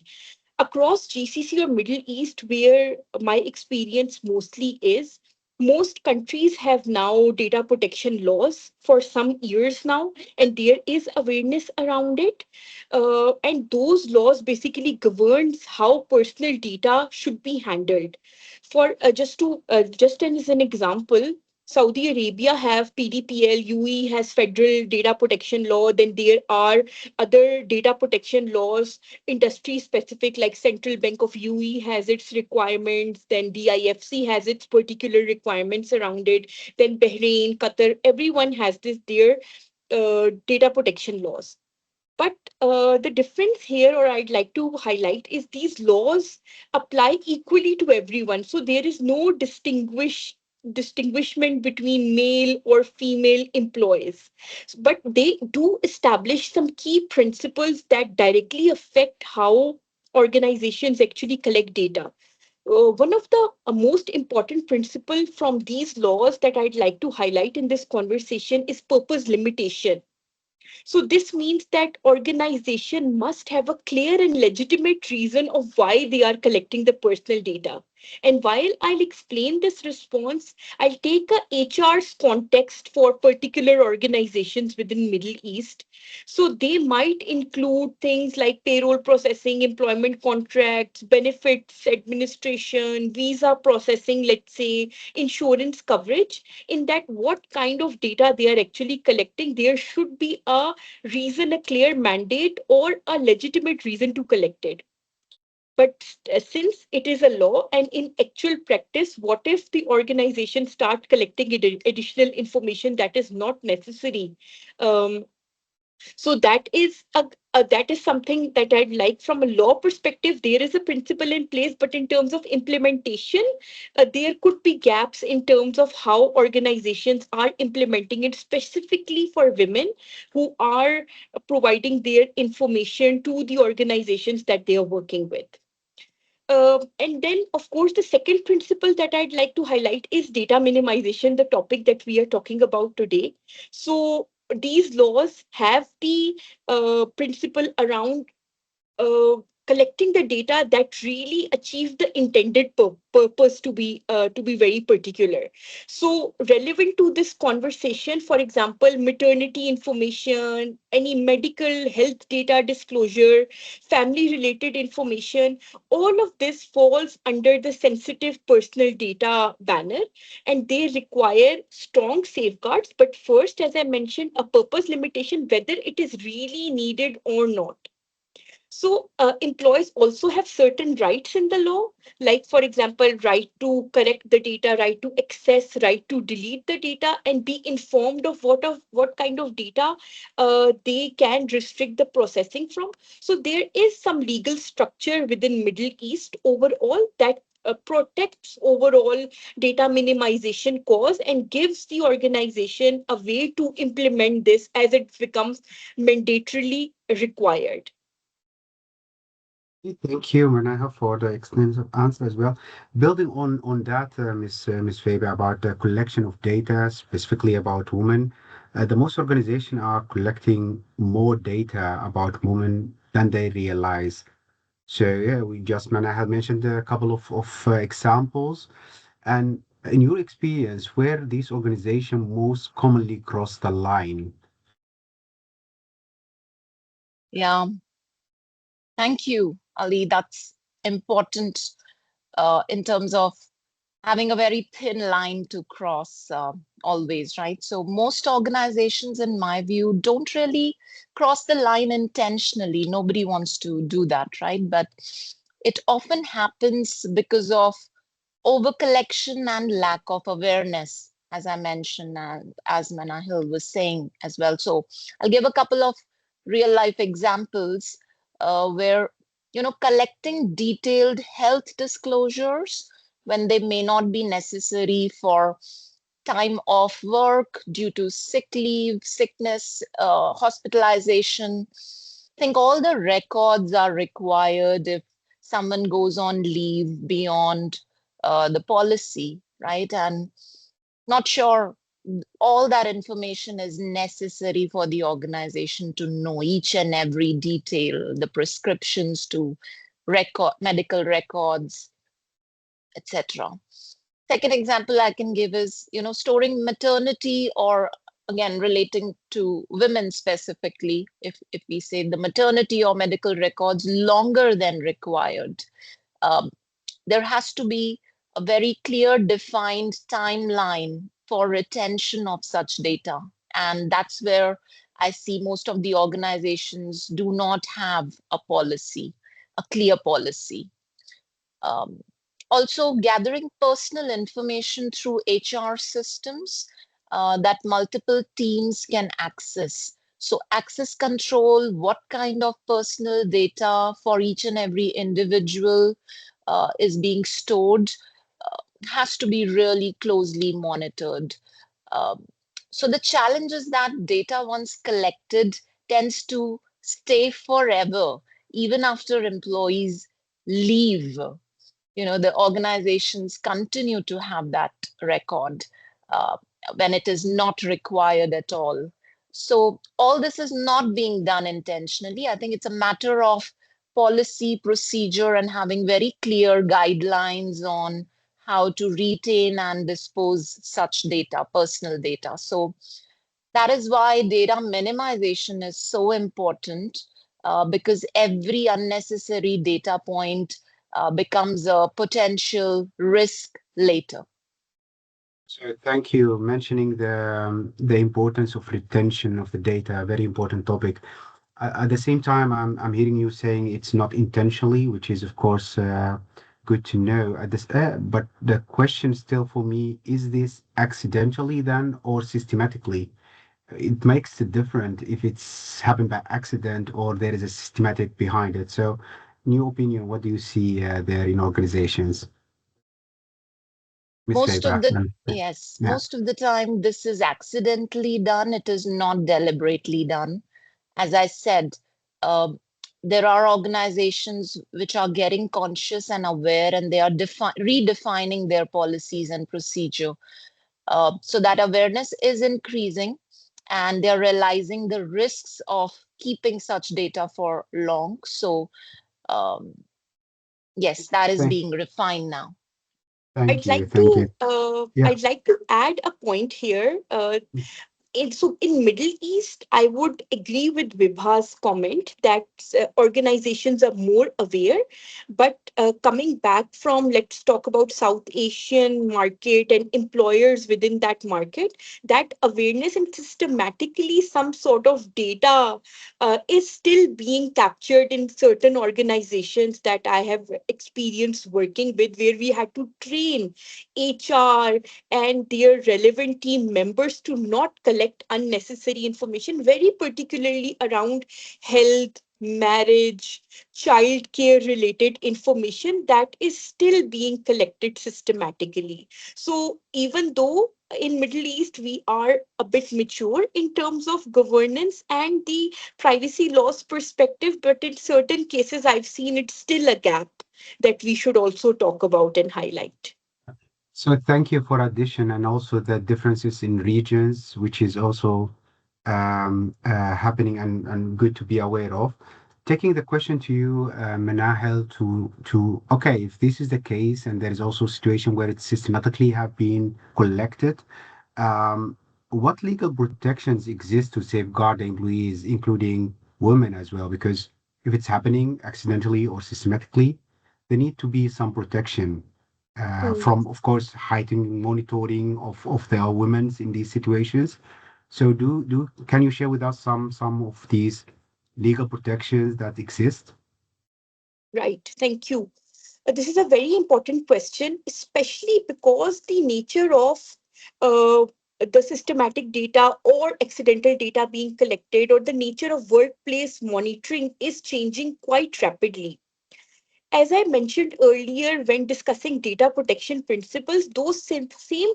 across GCC or Middle East, where my experience mostly is. Most countries have now data protection laws for some years now, and there is awareness around it. And those laws basically governs how personal data should be handled. For just as an example, Saudi Arabia have PDPL, UAE has federal data protection law. Then there are other data protection laws, industry specific, like Central Bank of UAE has its requirements. Then DIFC has its particular requirements around it. Then Bahrain, Qatar, everyone has their data protection laws. But the difference here, or I'd like to highlight, is these laws apply equally to everyone. So there is no distinguishment between male or female employees. But they do establish some key principles that directly affect how organizations actually collect data. One of the most important principle from these laws that I'd like to highlight in this conversation is purpose limitation. So this means that organization must have a clear and legitimate reason of why they are collecting the personal data. And while I'll explain this response, I'll take a HR's context for particular organizations within Middle East. So they might include things like payroll processing, employment contracts, benefits administration, visa processing, let's say, insurance coverage. In that, what kind of data they are actually collecting, there should be a reason, a clear mandate, or a legitimate reason to collect it. But since it is a law, and in actual practice, what if the organization start collecting additional information that is not necessary? Um, so that is something that I'd like from a law perspective. There is a principle in place, but in terms of implementation, there could be gaps in terms of how organizations are implementing it, specifically for women who are providing their information to the organizations that they are working with. And then, of course, the second principle that I'd like to highlight is data minimization, the topic that we are talking about today. So these laws have the principle around uh, collecting the data that really achieve the intended purpose, to be very particular. So relevant to this conversation, for example, maternity information, any medical health data disclosure, family related information, all of this falls under the sensitive personal data banner, and they require strong safeguards. But first, as I mentioned, a purpose limitation, whether it is really needed or not. So employees also have certain rights in the law, like, for example, right to correct the data, right to access, right to delete the data, and be informed of what kind of data they can restrict the processing from. So there is some legal structure within Middle East overall that protects overall data minimization cause and gives the organization a way to implement this as it becomes mandatorily required.
Thank you, Manaha, for the extensive answer as well. Building on that, Ms. Vibha, about the collection of data, specifically about women, The most organizations are collecting more data about women than they realize. So yeah, Manahil mentioned a couple of examples. And in your experience, where these organizations most commonly cross the line?
Yeah, thank you, Ali. That's important in terms of having a very thin line to cross always, right? So most organizations, in my view, don't really cross the line intentionally. Nobody wants to do that, right? But it often happens because of overcollection and lack of awareness, as I mentioned, and as Manahil was saying as well. So I'll give a couple of real life examples where, collecting detailed health disclosures when they may not be necessary for time off work due to sick leave, sickness, hospitalization. I think all the records are required if someone goes on leave beyond the policy, right? And not sure all that information is necessary for the organization to know each and every detail, the prescriptions to record, medical records, etc. Second example I can give is, storing maternity or again relating to women specifically, if we say the maternity or medical records longer than required. Um, there has to be a very clear defined timeline for retention of such data. And that's where I see most of the organizations do not have a policy, a clear policy. Um, Also, gathering personal information through HR systems that multiple teams can access. So access control, what kind of personal data for each and every individual is being stored has to be really closely monitored. Um, so the challenge is that data once collected tends to stay forever, even after employees leave. The organizations continue to have that record uh, when it is not required at all. So all this is not being done intentionally. I think it's a matter of policy, procedure, and having very clear guidelines on how to retain and dispose such data, personal data. So that is why data minimization is so important, because every unnecessary data point becomes a potential risk later.
So thank you mentioning the importance of retention of the data, a very important topic. At the same time, I'm hearing you saying it's not intentionally, which is of course good to know. But the question still for me is this accidentally then or systematically? It makes it different if it's happened by accident or there is a systematic behind it. So, in your opinion, what do you see there in organizations? Miss
Most of
Vibha.
the Yes,
Yeah.
most of the time this is accidentally done. It is not deliberately done. As I said, uh, there are organizations which are getting conscious and aware, and they are redefining their policies and procedure. So that awareness is increasing, and they're realizing the risks of keeping such data for long. So um, yes, that is
Thank,
being refined now.
thank
I'd
you.
like
Thank you.
to
Yeah.
add a point here. In Middle East, I would agree with Vibha's comment that organizations are more aware. But coming back from, let's talk about South Asian market and employers within that market, that awareness and systematically some sort of data is still being captured in certain organizations that I have experienced working with, where we had to train HR and their relevant team members to not collect unnecessary information, very particularly around health, marriage, child care related information that is still being collected systematically. So even though in Middle East we are a bit mature in terms of governance and the privacy laws perspective, but in certain cases I've seen it's still a gap that we should also talk about and highlight.
So thank you for addition and also the differences in regions, which is also happening and good to be aware of. Taking the question to you, Manahil, okay, if this is the case and there is also a situation where it systematically have been collected, what legal protections exist to safeguard employees, including women as well? Because if it's happening accidentally or systematically, there need to be some protection from, of course, heightened monitoring of the women in these situations. So can you share with us some of these legal protections that exist?
Right. Thank you. This is a very important question, especially because the nature of uh, the systematic data or accidental data being collected, or the nature of workplace monitoring is changing quite rapidly. As I mentioned earlier, when discussing data protection principles, those same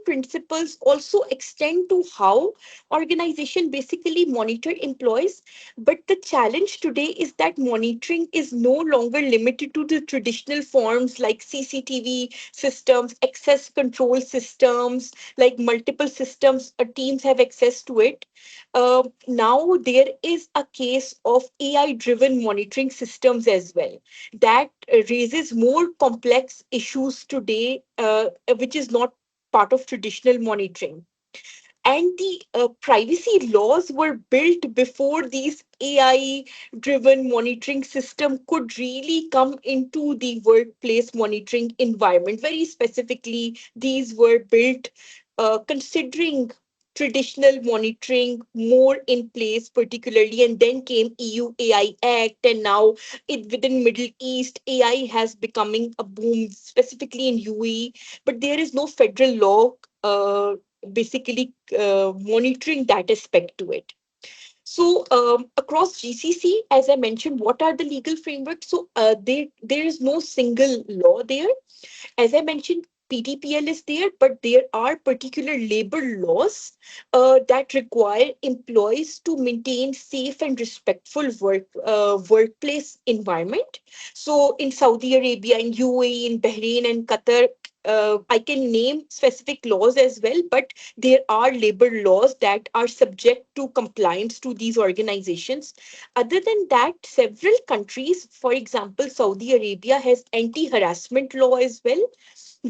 principles also extend to how organization basically monitor employees. But the challenge today is that monitoring is no longer limited to the traditional forms like CCTV systems, access control systems, like multiple systems, teams have access to it. Now there is a case of AI driven monitoring systems as well that raises more complex issues today, which is not part of traditional monitoring. And the privacy laws were built before these AI driven monitoring system could really come into the workplace monitoring environment. Very specifically, these were built considering traditional monitoring more in place particularly, and then came EU AI Act, and now within Middle East AI has becoming a boom specifically in UAE, but there is no federal law basically monitoring that aspect to it. So across GCC, as I mentioned, what are the legal frameworks? So there is no single law there. As I mentioned, PTPL is there, but there are particular labor laws that require employees to maintain safe and respectful workplace environment. So in Saudi Arabia, in UAE, in Bahrain, and Qatar, I can name specific laws as well, but there are labor laws that are subject to compliance to these organizations. Other than that, several countries, for example, Saudi Arabia has anti-harassment law as well,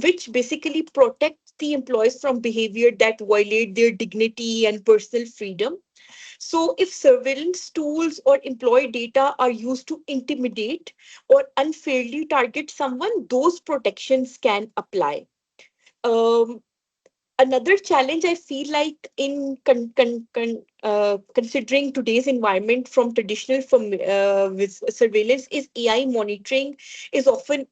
which basically protects the employees from behavior that violate their dignity and personal freedom. So, if surveillance tools or employee data are used to intimidate or unfairly target someone, those protections can apply. Um, Another challenge I feel like in considering today's environment from traditional from with surveillance is AI monitoring is often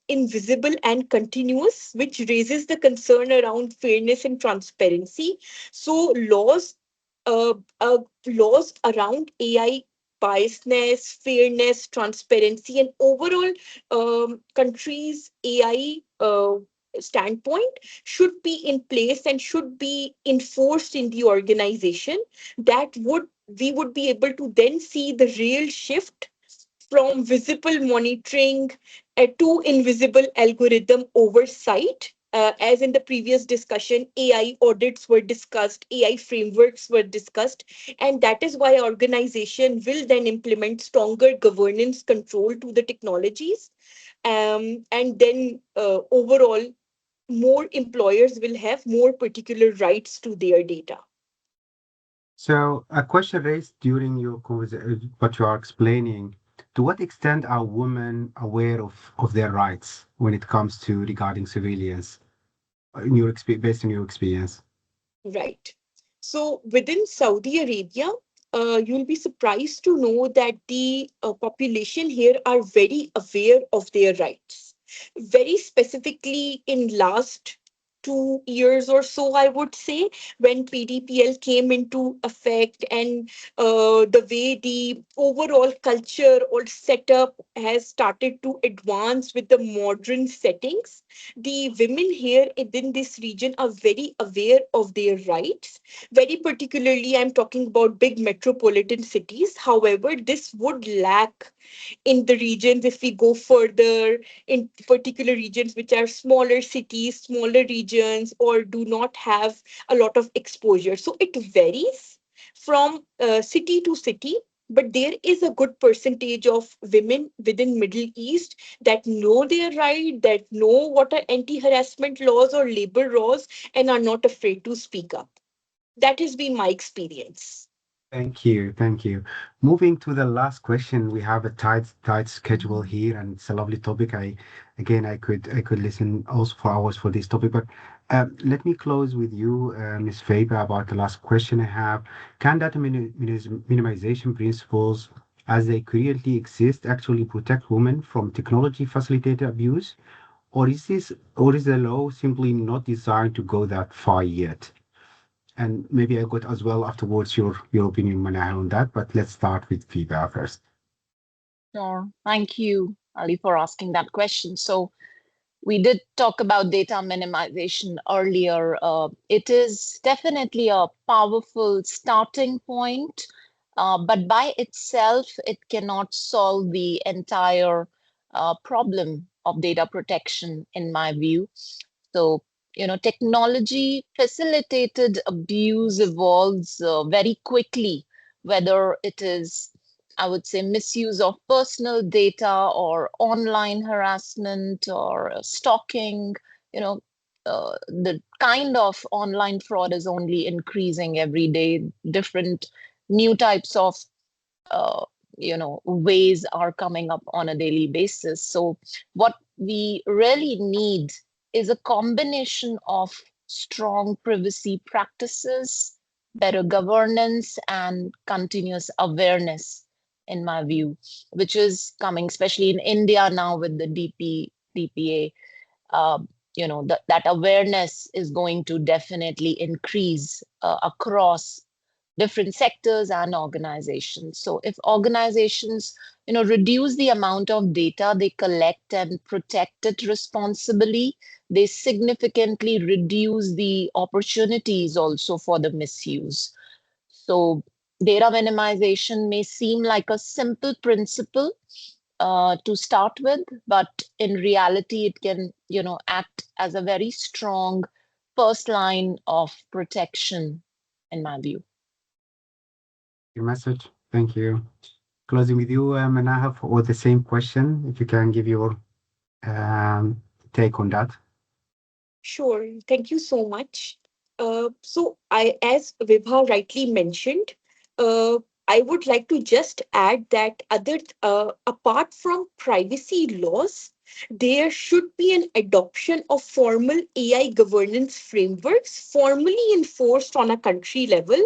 invisible and continuous, which raises the concern around fairness and transparency. So uh, uh, laws around AI biasness, fairness, transparency, and overall countries' AI standpoint should be in place and should be enforced in the organization. That would we would be able to then see the real shift from visible monitoring to invisible algorithm oversight. As in the previous discussion, AI audits were discussed, AI frameworks were discussed, and that is why organization will then implement stronger governance control to the technologies. And then overall, more employers will have more particular rights to their data.
So a question raised during your conversation, what you are explaining, to what extent are women aware of their rights when it comes to regarding surveillance in your based on your experience?
Right. So within Saudi Arabia, you'll be surprised to know that the population here are very aware of their rights. Very specifically, in last 2 years or so, I would say, when PDPL came into effect, and the way the overall culture or setup has started to advance with the modern settings, the women here in this region are very aware of their rights. Very particularly, I'm talking about big metropolitan cities. However, this would lack in the regions if we go further, in particular regions which are smaller cities, smaller regions, or do not have a lot of exposure. So it varies from city to city, but there is a good percentage of women within Middle East that know their right, that know what are anti-harassment laws or labor laws, and are not afraid to speak up. That has been my experience.
Thank you. Thank you. Moving to the last question, we have a tight schedule here, and it's a lovely topic. I could listen also for hours for this topic, but let me close with you, Ms. Vibha, about the last question I have. Can data minimization principles, as they currently exist, actually protect women from technology facilitated abuse, or is the law simply not designed to go that far yet? And maybe I got as well afterwards your opinion, Manahil, on that. But let's start with Vibha first.
Sure. Thank you, Ali, for asking that question. So we did talk about data minimization earlier. It is definitely a powerful starting point, but by itself, it cannot solve the entire problem of data protection, in my view. So, technology facilitated abuse evolves very quickly, whether it is, I would say, misuse of personal data or online harassment or stalking. The kind of online fraud is only increasing every day. Different new types of uh, ways are coming up on a daily basis. So what we really need is a combination of strong privacy practices, better governance, and continuous awareness, in my view, which is coming, especially in India now with the DPA. That awareness is going to definitely increase across different sectors and organizations. So if organizations, reduce the amount of data they collect and protect it responsibly, they significantly reduce the opportunities also for the misuse. So data minimization may seem like a simple principle to start with, but in reality, it can, act as a very strong first line of protection, in my view.
Your message. Thank you. Closing with you, Manahil, for the same question. If you can give your take on that.
Sure. Thank you so much. As Vibha rightly mentioned, uh, I would like to just add that apart from privacy laws, there should be an adoption of formal AI governance frameworks formally enforced on a country level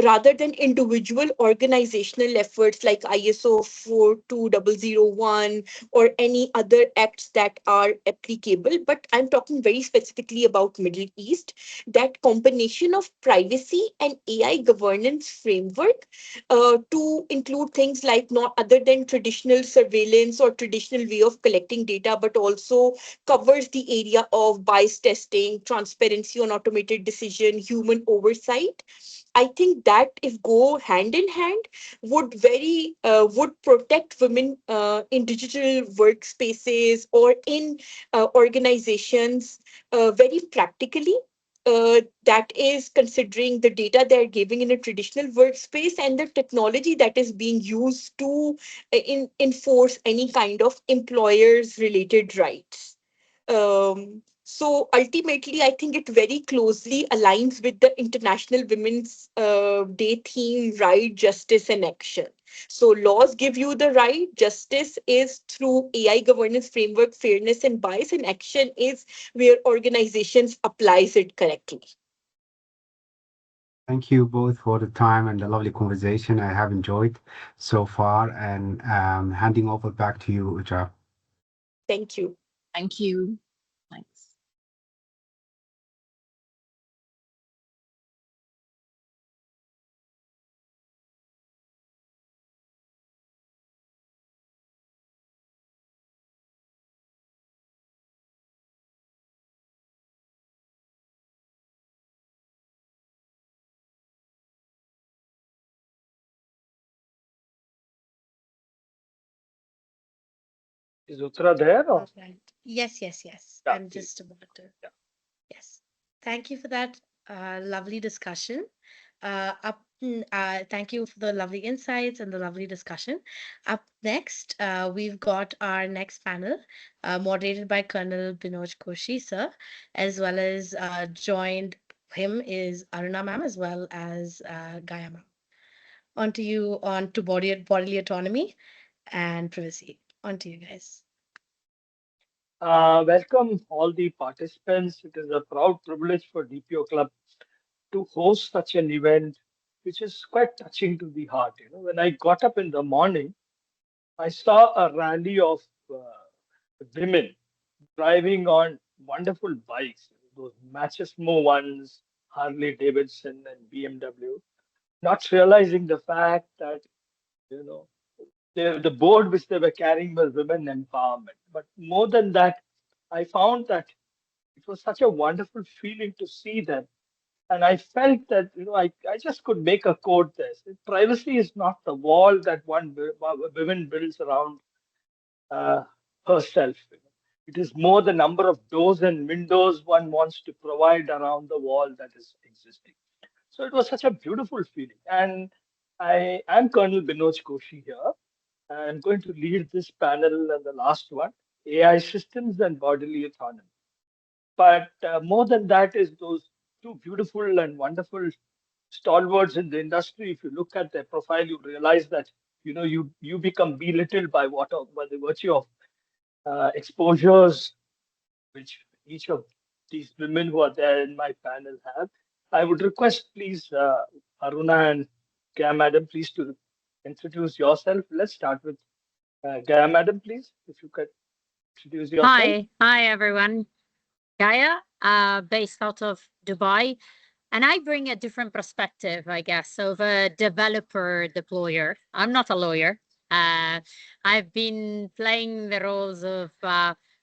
rather than individual organizational efforts like ISO 42001 or any other acts that are applicable. But I'm talking very specifically about Middle East. That combination of privacy and AI governance framework to include things like not other than traditional surveillance or traditional way of collecting data, but also covers the area of bias testing, transparency on automated decision, human oversight. I think that if go hand in hand, would protect women in digital workspaces or in organizations very practically. That is considering the data they're giving in a traditional workspace and the technology that is being used to enforce any kind of employers related rights. So ultimately, I think it very closely aligns with the International Women's Day theme, right, justice, and action. So laws give you the right, justice is through AI governance framework, fairness and bias, and action is where organizations applies it correctly.
Thank you both for the time and the lovely conversation I have enjoyed so far. And handing over back to you, Uja.
Thank you.
Thank you. Thanks.
Is Uttara there? Or?
Right. Yes, yes, yes.
Yeah,
I'm
please.
just about to.
Yeah.
Yes. Thank you for that lovely discussion. Up Thank you for the lovely insights and the lovely discussion. Up next, we've got our next panel, moderated by Colonel Binoj Koshy, sir, as well as joined him is Aruna ma'am, as well as Gaia ma'am. On to you, on to bodily autonomy and privacy. On to you guys.
Welcome all the participants. It is a proud privilege for DPO Club to host such an event, which is quite touching to the heart. You know, when I got up in the morning, I saw a rally of women driving on wonderful bikes, those Machismo ones, Harley Davidson and BMW, not realizing the fact that, you know, the board which they were carrying was women empowerment. But more than that, I found that it was such a wonderful feeling to see them. And I felt that, you know, I just could make a quote there. Privacy is not the wall that woman builds around herself. You know. It is more the number of doors and windows one wants to provide around the wall that is existing. So it was such a beautiful feeling. And I am Colonel Binoj Koshy here. I'm going to lead this panel and the last one, AI systems and bodily autonomy. But more than that is those two beautiful and wonderful stalwarts in the industry. If you look at their profile, you realize that you become belittled by by the virtue of exposures which each of these women who are there in my panel have. I would request, please, Aruna and Gaia Madam, please to introduce yourself. Let's start with Gaia Madam, please, if you could introduce yourself.
Hi everyone. Gaia, based out of Dubai, and I bring a different perspective, I guess, of a developer deployer. I'm not a lawyer. I've been playing the roles of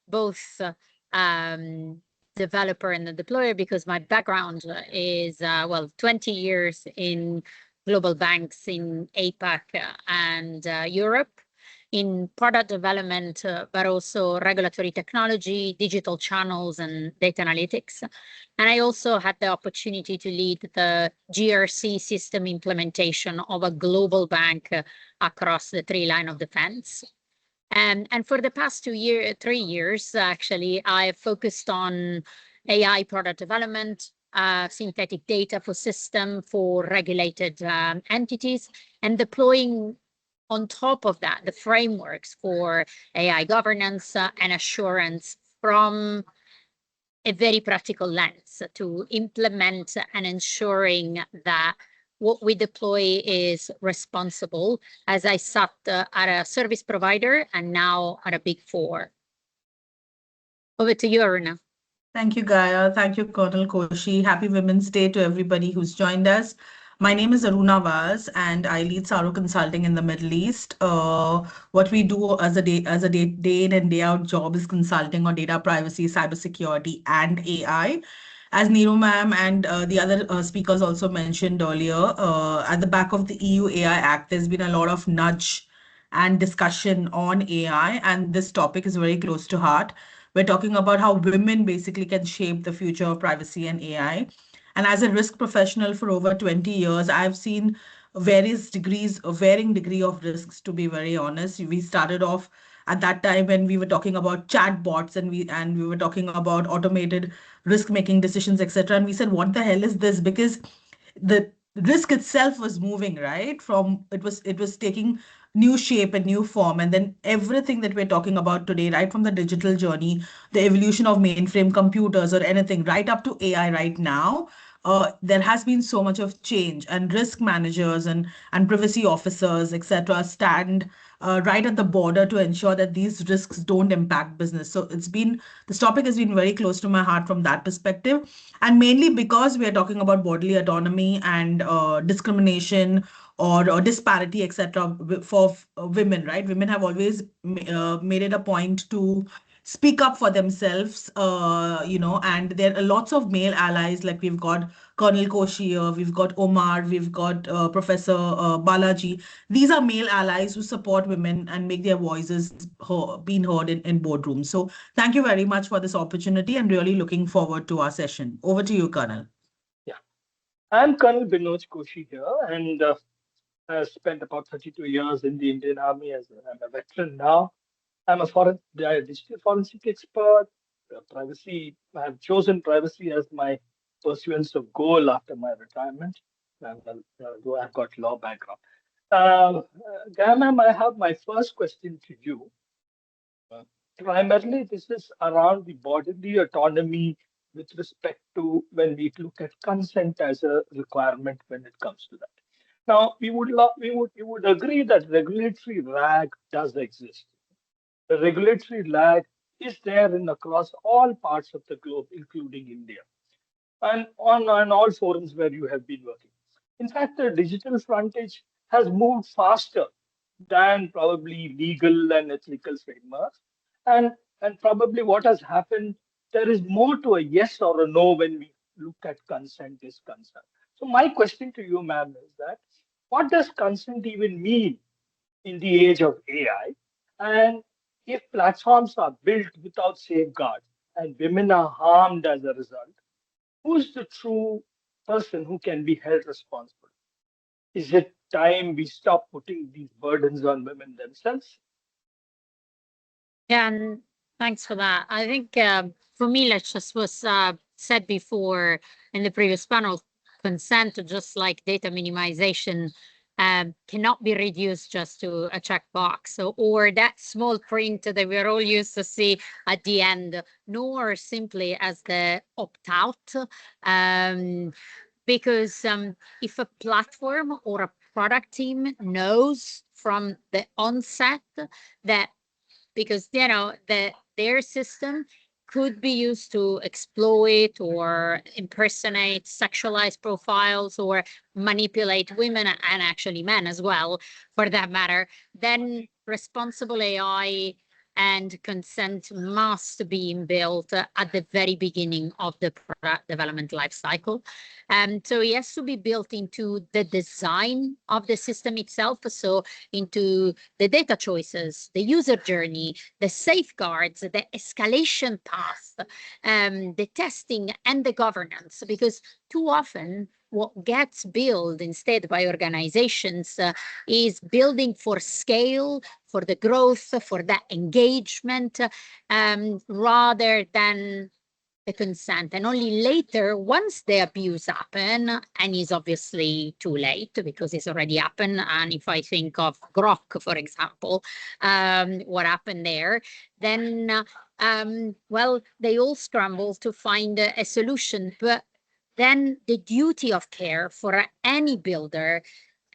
both developer and the deployer because my background is 20 years in global banks in APAC and Europe, in product development, but also regulatory technology, digital channels, and data analytics. And I also had the opportunity to lead the GRC system implementation of a global bank across the three line of defense. And for the past 3 years, actually, I focused on AI product development, synthetic data for system for regulated entities, and deploying on top of that, the frameworks for AI governance and assurance from a very practical lens to implement and ensuring that what we deploy is responsible, as I sat at a service provider and now at a Big Four. Over to you, Aruna.
Thank you, Gaia. Thank you, Colonel Koshy. Happy Women's Day to everybody who's joined us. My name is Aruna Vaz, and I lead Tsaaro Consulting in the Middle East. What we do as a day in and day out job is consulting on data privacy, cybersecurity, and AI. As Neeru ma'am and the other speakers also mentioned earlier, at the back of the EU AI Act, there's been a lot of nudge and discussion on AI, and this topic is very close to heart. We're talking about how women basically can shape the future of privacy and AI. And as a risk professional for over 20 years, I've seen varying degree of risks, to be very honest. We started off at that time when we were talking about chatbots and we were talking about automated risk-making decisions, etc. And we said, what the hell is this? Because the risk itself was moving, right? It was taking new shape and new form. And then everything that we're talking about today, right from the digital journey, the evolution of mainframe computers or anything, right up to AI right now, there has been so much of change, and risk managers and privacy officers, etc., stand right at the border to ensure that these risks don't impact business. So this topic has been very close to my heart from that perspective, and mainly because we are talking about bodily autonomy and discrimination or disparity, etc., for women, right? Women have always made it a point to speak up for themselves, and there are lots of male allies, like we've got Colonel Koshy, we've got Omar, we've got Professor Balaji. These are male allies who support women and make their voices being heard in boardrooms. So thank you very much for this opportunity and really looking forward to our session. Over to you, Colonel.
Yeah. I'm Colonel Binoj Koshy here, and I spent about 32 years in the Indian Army I'm a veteran now. I'm a digital forensic expert. Privacy. I have chosen privacy as my pursuance of goal after my retirement, though I've got law background. Gaia ma'am, I have my first question to you. Primarily, this is around the bodily autonomy with respect to when we look at consent as a requirement when it comes to that. Now, you would agree that regulatory lag does exist. The regulatory lag is there in across all parts of the globe, including India, and on all forums where you have been working. In fact, the digital frontage has moved faster than probably legal and ethical frameworks. And, and probably what has happened, there is more to a yes or a no when we look at consent is concerned. So my question to you, ma'am, is that what does consent even mean in the age of AI? And if platforms are built without safeguards and women are harmed as a result, who's the true person who can be held responsible? Is it time we stop putting these burdens on women themselves?
Yeah, and thanks for that. I think for me, like just was said before in the previous panel, consent, just like data minimization, cannot be reduced just to a checkbox or that small print that we're all used to see at the end, nor simply as the opt-out. Because if a platform or a product team knows from the onset that because their system could be used to exploit or impersonate sexualized profiles or manipulate women and actually men as well, for that matter, then responsible AI and consent must be built at the very beginning of the product development lifecycle. So it has to be built into the design of the system itself, so into the data choices, the user journey, the safeguards, the escalation path, the testing and the governance, because too often what gets built instead by organizations is building for scale, for the growth, for that engagement, rather than the consent. And only later, once the abuse happen, and is obviously too late because it's already happened. And if I think of Grok, for example, what happened there, then, well, they all scramble to find a solution. But then the duty of care for any builder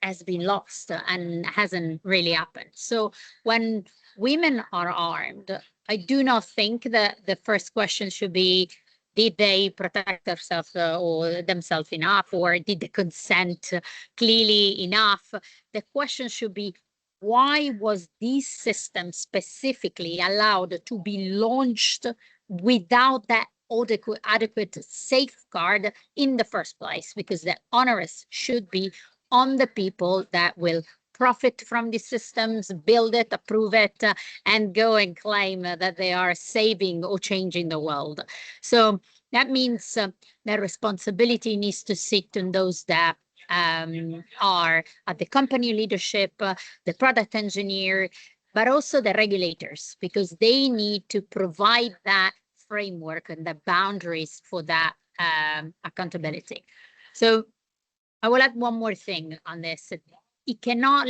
has been lost and hasn't really happened. So when women are armed, I do not think that the first question should be, did they protect themselves enough, or did they consent clearly enough? The question should be, why was this system specifically allowed to be launched without that adequate safeguard in the first place? Because the onus should be on the people that will profit from the systems, build it, approve it, and go and claim that they are saving or changing the world. So that means the responsibility needs to sit on those that are at the company leadership, the product engineer, but also the regulators, because they need to provide that framework and the boundaries for that accountability. So I will add one more thing on this. It cannot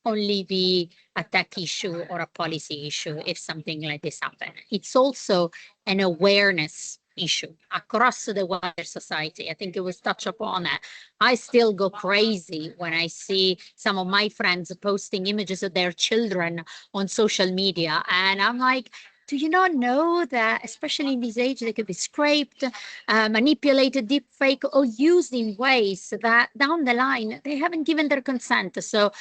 only be a tech issue or a policy issue if something like this happens. It's also an awareness issue across the wider society. I think it was touched upon that. I still go crazy when I see some of my friends posting images of their children on social media. And I'm like, do you not know that, especially in this age, they could be scraped, manipulated, deepfake, or used in ways that down the line, they haven't given their consent. So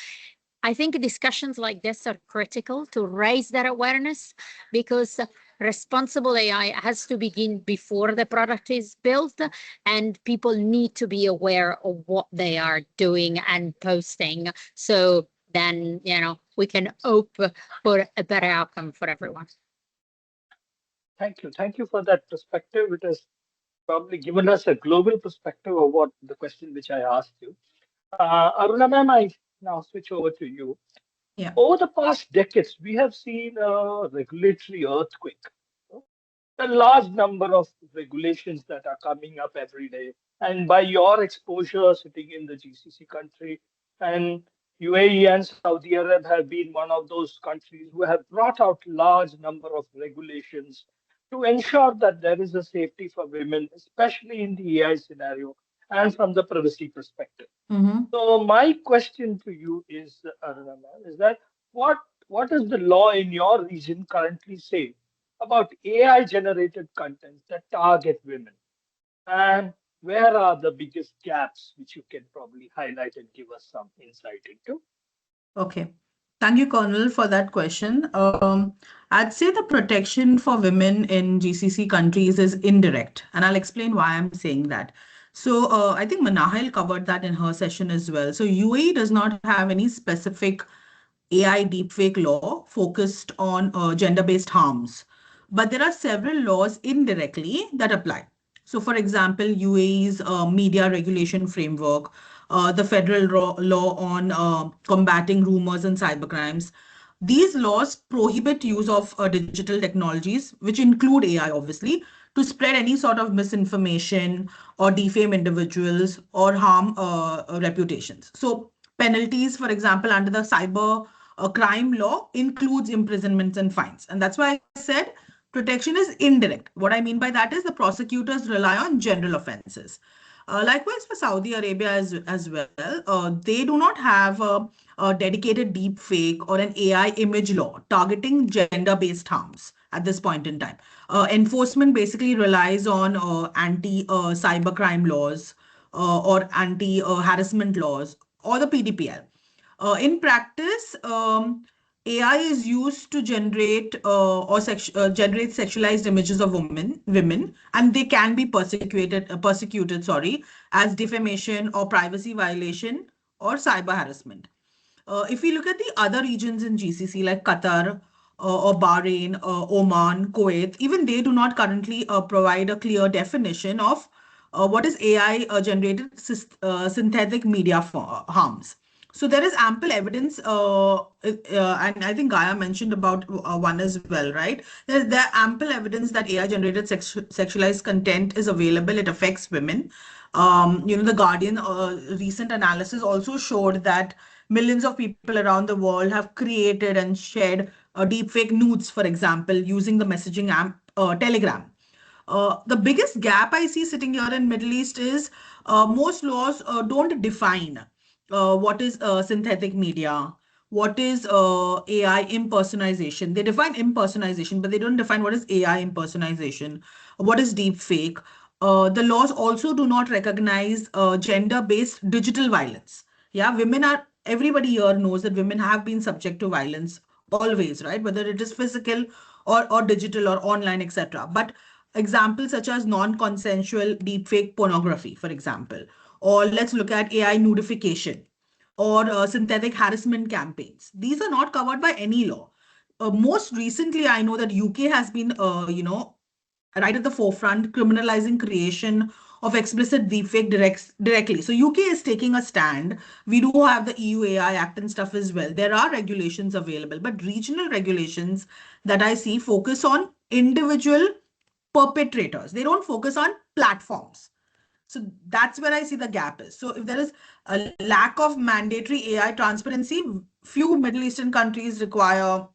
I think discussions like this are critical to raise that awareness, because responsible AI has to begin before the product is built, and people need to be aware of what they are doing and posting. So then, we can hope for a better outcome for everyone.
Thank you. Thank you for that perspective. It is probably given us a global perspective of what the question which I asked you. Aruna ma'am, I now switch over to you.
Yeah.
Over the past decades, we have seen a regulatory earthquake. A large number of regulations that are coming up every day. And by your exposure sitting in the GCC country, and UAE and Saudi Arabia have been one of those countries who have brought out large number of regulations to ensure that there is a safety for women, especially in the AI scenario and from the privacy perspective.
Mm-hmm.
So my question to you is, Aruna ma'am, is that what what does the law in your region currently say about AI generated content that target women? And where are the biggest gaps which you can probably highlight and give us some insight into?
Okay. Thank you, Colonel, for that question. I'd say the protection for women in GCC countries is indirect, and I'll explain why I'm saying that. So, I think Manahil covered that in her session as well. So, UAE does not have any specific AI deepfake law focused on gender-based harms, but there are several laws indirectly that apply. So, for example, UAE's media regulation framework, the federal law on combating rumors and cybercrimes. These laws prohibit use of digital technologies, which include AI, obviously, to spread any sort of misinformation or defame individuals or harm reputations. So, penalties, for example, under the cyber crime law includes imprisonments and fines. And that's why I said protection is indirect. What I mean by that is the prosecutors rely on general offenses. Likewise, for Saudi Arabia as well, they do not have a dedicated deep fake or an AI image law targeting gender based harms at this point in time. Enforcement basically relies on anti cybercrime laws or anti harassment laws or the PDPL. In practice, AI is used to generate generate sexualized images of women, and they can be persecuted, sorry, as defamation or privacy violation or cyber harassment. If we look at the other regions in GCC like Qatar or Bahrain, Oman, Kuwait, even they do not currently provide a clear definition of what is AI generated synthetic media harms. So there is ample evidence, and I think Gaia mentioned about one as well, right? There are ample evidence that AI-generated sexualized content is available. It affects women. The Guardian recent analysis also showed that millions of people around the world have created and shared deepfake nudes, for example, using the messaging app Telegram. The biggest gap I see sitting here in Middle East is most laws don't define what is synthetic media, what is AI impersonation. They define impersonation, but they don't define what is AI impersonation, what is deep fake. The laws also do not recognize gender-based digital violence. Yeah, everybody here knows that women have been subject to violence always, right? Whether it is physical or digital or online, etc. But examples such as non-consensual deepfake pornography, for example, or let's look at AI nudification or synthetic harassment campaigns. These are not covered by any law. Most recently, I know that UK has been, right at the forefront, criminalizing creation of explicit deepfake directly. So UK is taking a stand. We do have the EU AI Act and stuff as well. There are regulations available, but regional regulations that I see focus on individual perpetrators. They don't focus on platforms. So that's where I see the gap is. So if there is a lack of mandatory AI transparency, few Middle Eastern countries require,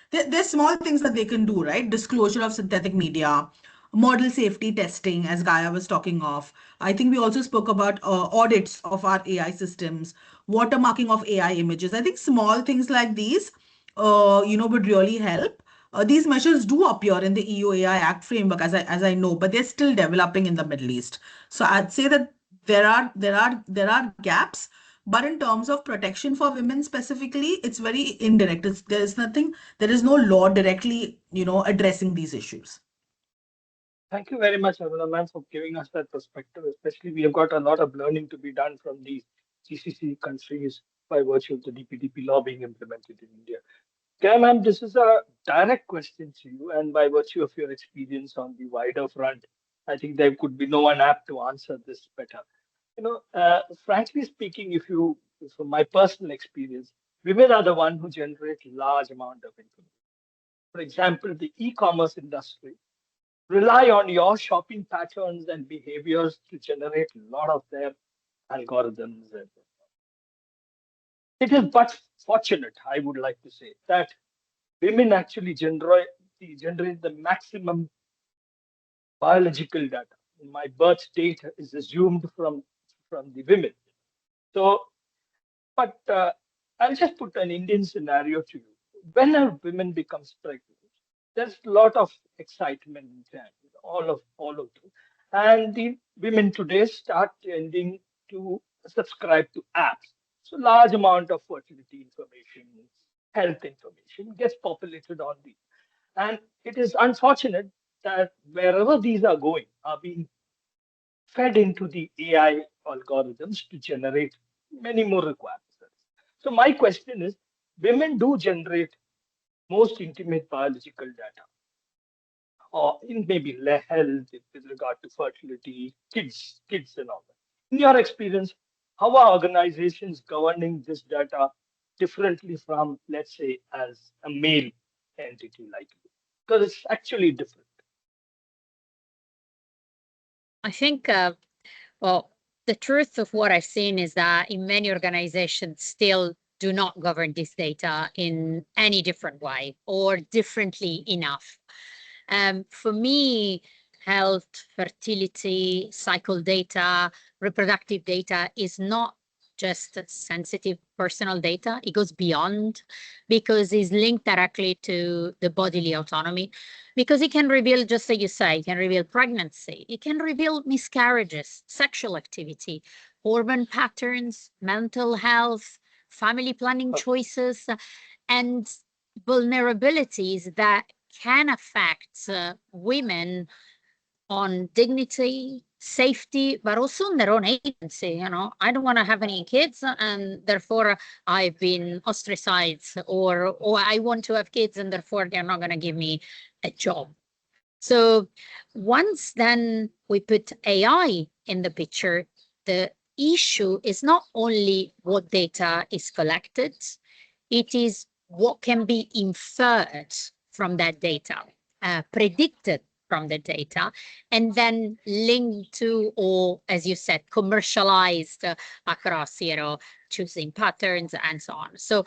there's small things that they can do, right? Disclosure of synthetic media, model safety testing, as Gaia was talking of. I think we also spoke about audits of our AI systems, watermarking of AI images. I think small things like these, would really help. These measures do appear in the EU AI Act framework, as I know, but they're still developing in the Middle East. So I'd say that there are gaps, but in terms of protection for women specifically, it's very indirect. There is no law directly, addressing these issues.
Thank you very much, Aruna ma'am, for giving us that perspective. Especially, we have got a lot of learning to be done from these GCC countries by virtue of the DPDP law being implemented in India. Okay, ma'am, this is a direct question to you, and by virtue of your experience on the wider front I think there could be no one apt to answer this better. Frankly speaking, from my personal experience, women are the one who generate large amount of information. For example, the e-commerce industry rely on your shopping patterns and behaviors to generate a lot of their algorithms. And it is but fortunate, I would like to say, that women actually generate the maximum biological data. My birth date is assumed from the women. So, but I'll just put an Indian scenario to you. When a woman becomes pregnant, there's a lot of excitement and all of those. And the women today start tending to subscribe to apps. So large amount of fertility information, health information gets populated on these. And it is unfortunate that wherever these are going are being fed into the AI algorithms to generate many more requirements. So my question is, women do generate most intimate biological data, or in maybe health with regard to fertility, kids and all that. In your experience, how are organizations governing this data differently from, let's say, as a male entity like you? Because it's actually different.
I think, well, the truth of what I've seen is that in many organizations still do not govern this data in any different way or differently enough. For me, health, fertility, cycle data, reproductive data is not just sensitive personal data. It goes beyond, because it's linked directly to the bodily autonomy, because it can reveal, just like you say, it can reveal pregnancy, it can reveal miscarriages, sexual activity, hormone patterns, mental health, family planning choices, and vulnerabilities that can affect women on dignity, safety, but also on their own agency. I don't want to have any kids, and therefore I've been ostracized, or I want to have kids, and therefore they're not going to give me a job. So once then we put AI in the picture, the issue is not only what data is collected, it is what can be inferred from that data, predicted from the data, and then linked to, or as you said, commercialized across, choosing patterns and so on. So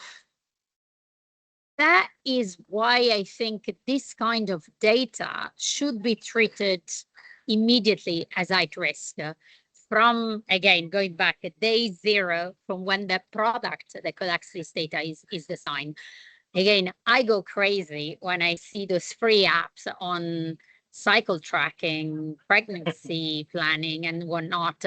that is why I think this kind of data should be treated immediately as at risk. From, again, going back at day zero, from when the product that collects this data is designed. Again, I go crazy when I see those free apps on cycle tracking, pregnancy planning, and whatnot,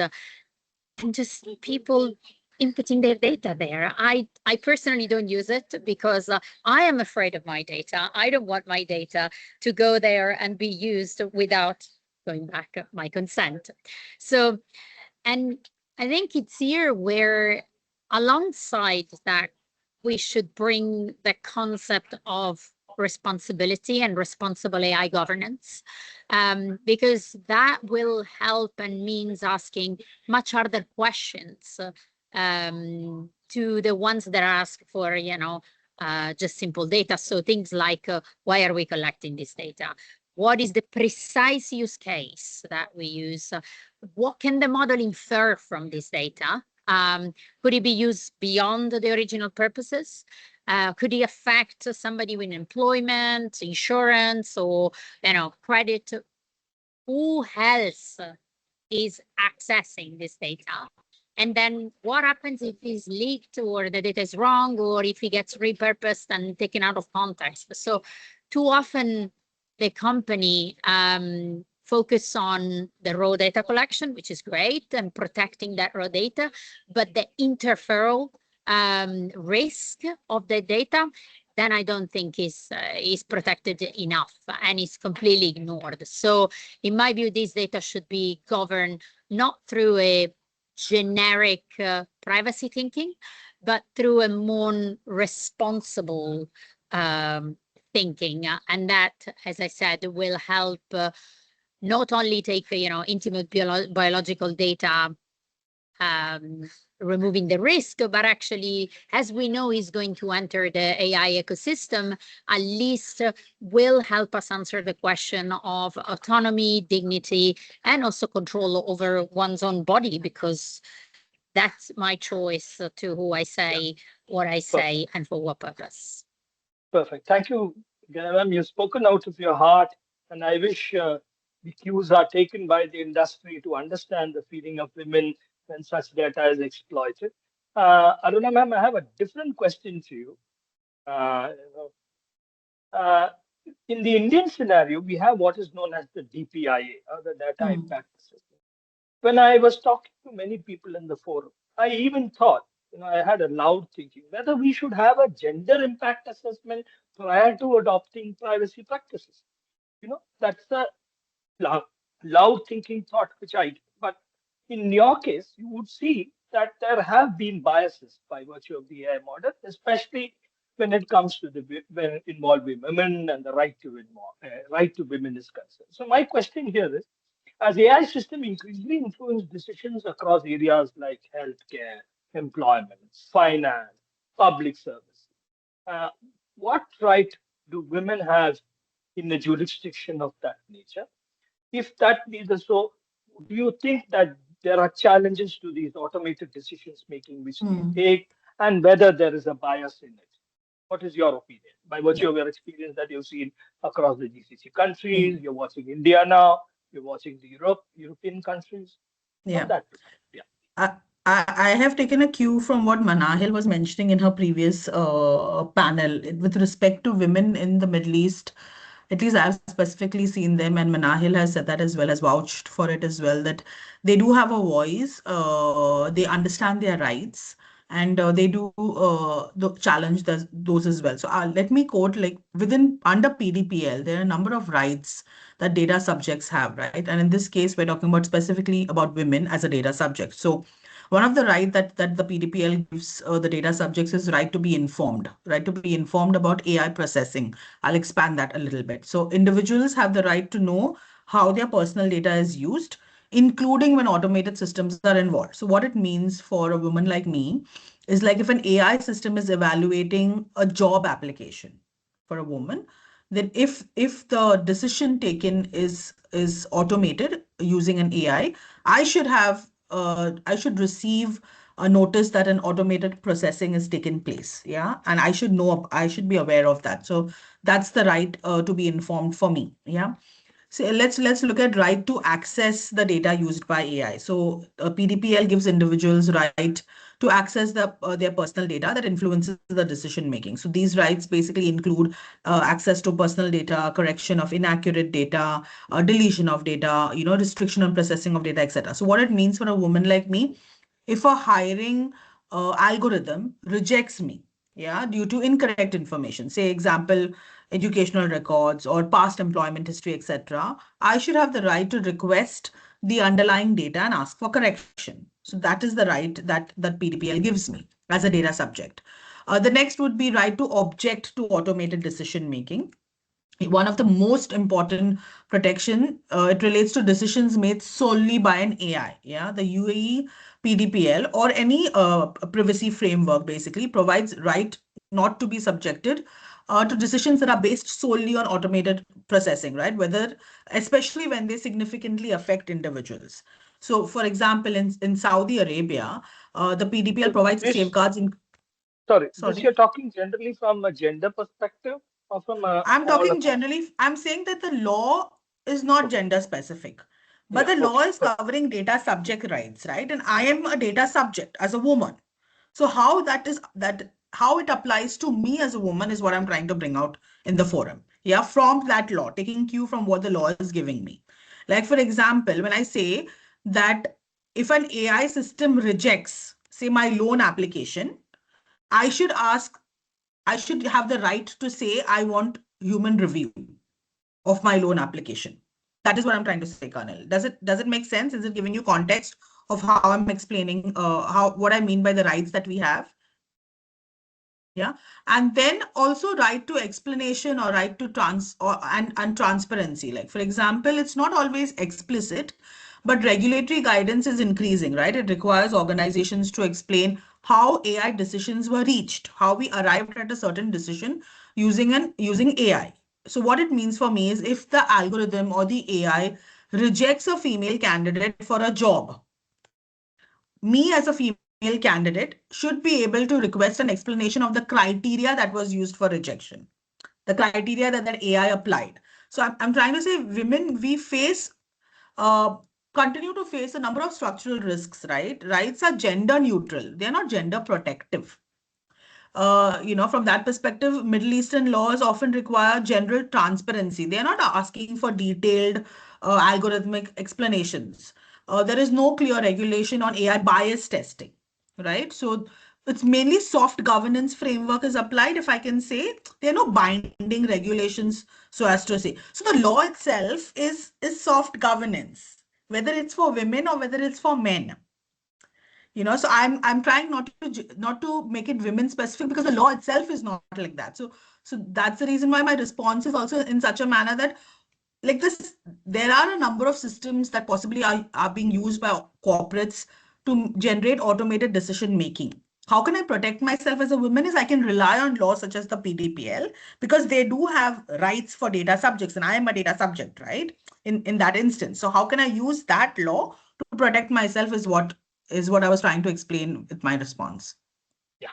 and just people inputting their data there. I personally don't use it because I am afraid of my data. I don't want my data to go there and be used without, going back, my consent. So, and I think it's here where, alongside that, we should bring the concept of responsibility and responsible AI governance, because that will help and means asking much harder questions to the ones that ask for, just simple data. So things like, why are we collecting this data? What is the precise use case that we use? What can the model infer from this data? Could it be used beyond the original purposes? Could it affect somebody with employment, insurance, or credit? Who else is accessing this data? And then what happens if it's leaked, or the data is wrong, or if it gets repurposed and taken out of context? So too often the company focus on the raw data collection, which is great, and protecting that raw data, but the interferal risk of the data, then I don't think is protected enough and is completely ignored. So in my view, this data should be governed not through a generic privacy thinking, but through a more responsible thinking. And that, as I said, will help not only take, intimate biological data, removing the risk, but actually, as we know, is going to enter the AI ecosystem, at least will help us answer the question of autonomy, dignity, and also control over one's own body, because that's my choice to who I say, what I say, and for what purpose.
Perfect. Thank you, Gaia. You've spoken out of your heart, and I wish the cues are taken by the industry to understand the feeling of women when such data is exploited. Aruna ma'am, I have a different question to you. Uh, uh, in the Indian scenario, we have what is known as the DPIA, or the Data Impact Assessment. When I was talking to many people in the forum, I even thought, I had a loud thinking whether we should have a gender impact assessment prior to adopting privacy practices. That's a loud thinking thought which I did. But in your case, you would see that there have been biases by virtue of the AI model, especially when it comes to when involving women and the right to women is concerned. So my question here is, as AI system increasingly influence decisions across areas like healthcare, employment, finance, public service, uh, what right do women have in a jurisdiction of that nature? If that is so, do you think that there are challenges to these automated decisions making which they take, and whether there is a bias in it? What is your opinion by virtue of your experience that you've seen across the GCC countries? You're watching India now, you're watching the European countries. From that perspective,
I have taken a cue from what Manahil was mentioning in her previous panel with respect to women in the Middle East. At least I've specifically seen them, and Manahil has said that as well, has vouched for it as well, that they do have a voice, they understand their rights, and they do challenge those as well. So let me quote, like under PDPL, there are a number of rights that data subjects have, right? And in this case, we're talking about specifically about women as a data subject. So one of the right that the PDPL gives the data subjects is right to be informed about AI processing. I'll expand that a little bit. So individuals have the right to know how their personal data is used, including when automated systems are involved. So what it means for a woman like me is, like, if an AI system is evaluating a job application for a woman, then if the decision taken is automated using an AI, I should receive a notice that an automated processing is taken place. Yeah. And I should be aware of that. So that's the right to be informed for me. Yeah. So let's look at right to access the data used by AI. So PDPL gives individuals right to access their personal data that influences the decision making. So these rights basically include access to personal data, correction of inaccurate data, deletion of data, restriction on processing of data, etc. So what it means for a woman like me, if a hiring algorithm rejects me, due to incorrect information, say example, educational records or past employment history, etc., I should have the right to request the underlying data and ask for correction. So that is the right that PDPL gives me as a data subject. The next would be right to object to automated decision making. One of the most important protection, it relates to decisions made solely by an AI. Yeah, the UAE PDPL or any privacy framework basically provides right not to be subjected to decisions that are based solely on automated processing, right? Especially when they significantly affect individuals. So, for example, in Saudi Arabia, the PDPL provides safeguards in.
Sorry, this you're talking generally from a gender perspective or from
I'm talking generally, I'm saying that the law is not gender specific, but the law is covering data subject rights, right? And I am a data subject as a woman. So how how it applies to me as a woman is what I'm trying to bring out in the forum. Yeah, from that law, taking cue from what the law is giving me. Like, for example, when I say that if an AI system rejects, say, my loan application, I should have the right to say, I want human review of my loan application. That is what I'm trying to say, Colonel. Does it make sense? Is it giving you context of how I'm explaining what I mean by the rights that we have? Yeah, and then also right to explanation or right to and transparency. Like for example, it's not always explicit, but regulatory guidance is increasing, right? It requires organizations to explain how AI decisions were reached, how we arrived at a certain decision using AI. So what it means for me is if the algorithm or the AI rejects a female candidate for a job, me as a female candidate should be able to request an explanation of the criteria that was used for rejection, the criteria that AI applied. So I'm trying to say women, we face, uh, continue to face a number of structural risks, right? Rights are gender neutral. They're not gender protective. From that perspective, Middle Eastern laws often require general transparency. They're not asking for detailed algorithmic explanations. There is no clear regulation on AI bias testing, right? So it's mainly soft governance framework is applied, if I can say. There are no binding regulations, so as to say. So the law itself is soft governance, whether it's for women or whether it's for men. So I'm trying not to make it women specific, because the law itself is not like that. So that's the reason why my response is also in such a manner that, like this, there are a number of systems that possibly are being used by corporates to generate automated decision making. How can I protect myself as a woman? Is I can rely on laws such as the PDPL, because they do have rights for data subjects, and I am a data subject, right? In that instance. So how can I use that law to protect myself is what I was trying to explain with my response.
Yeah.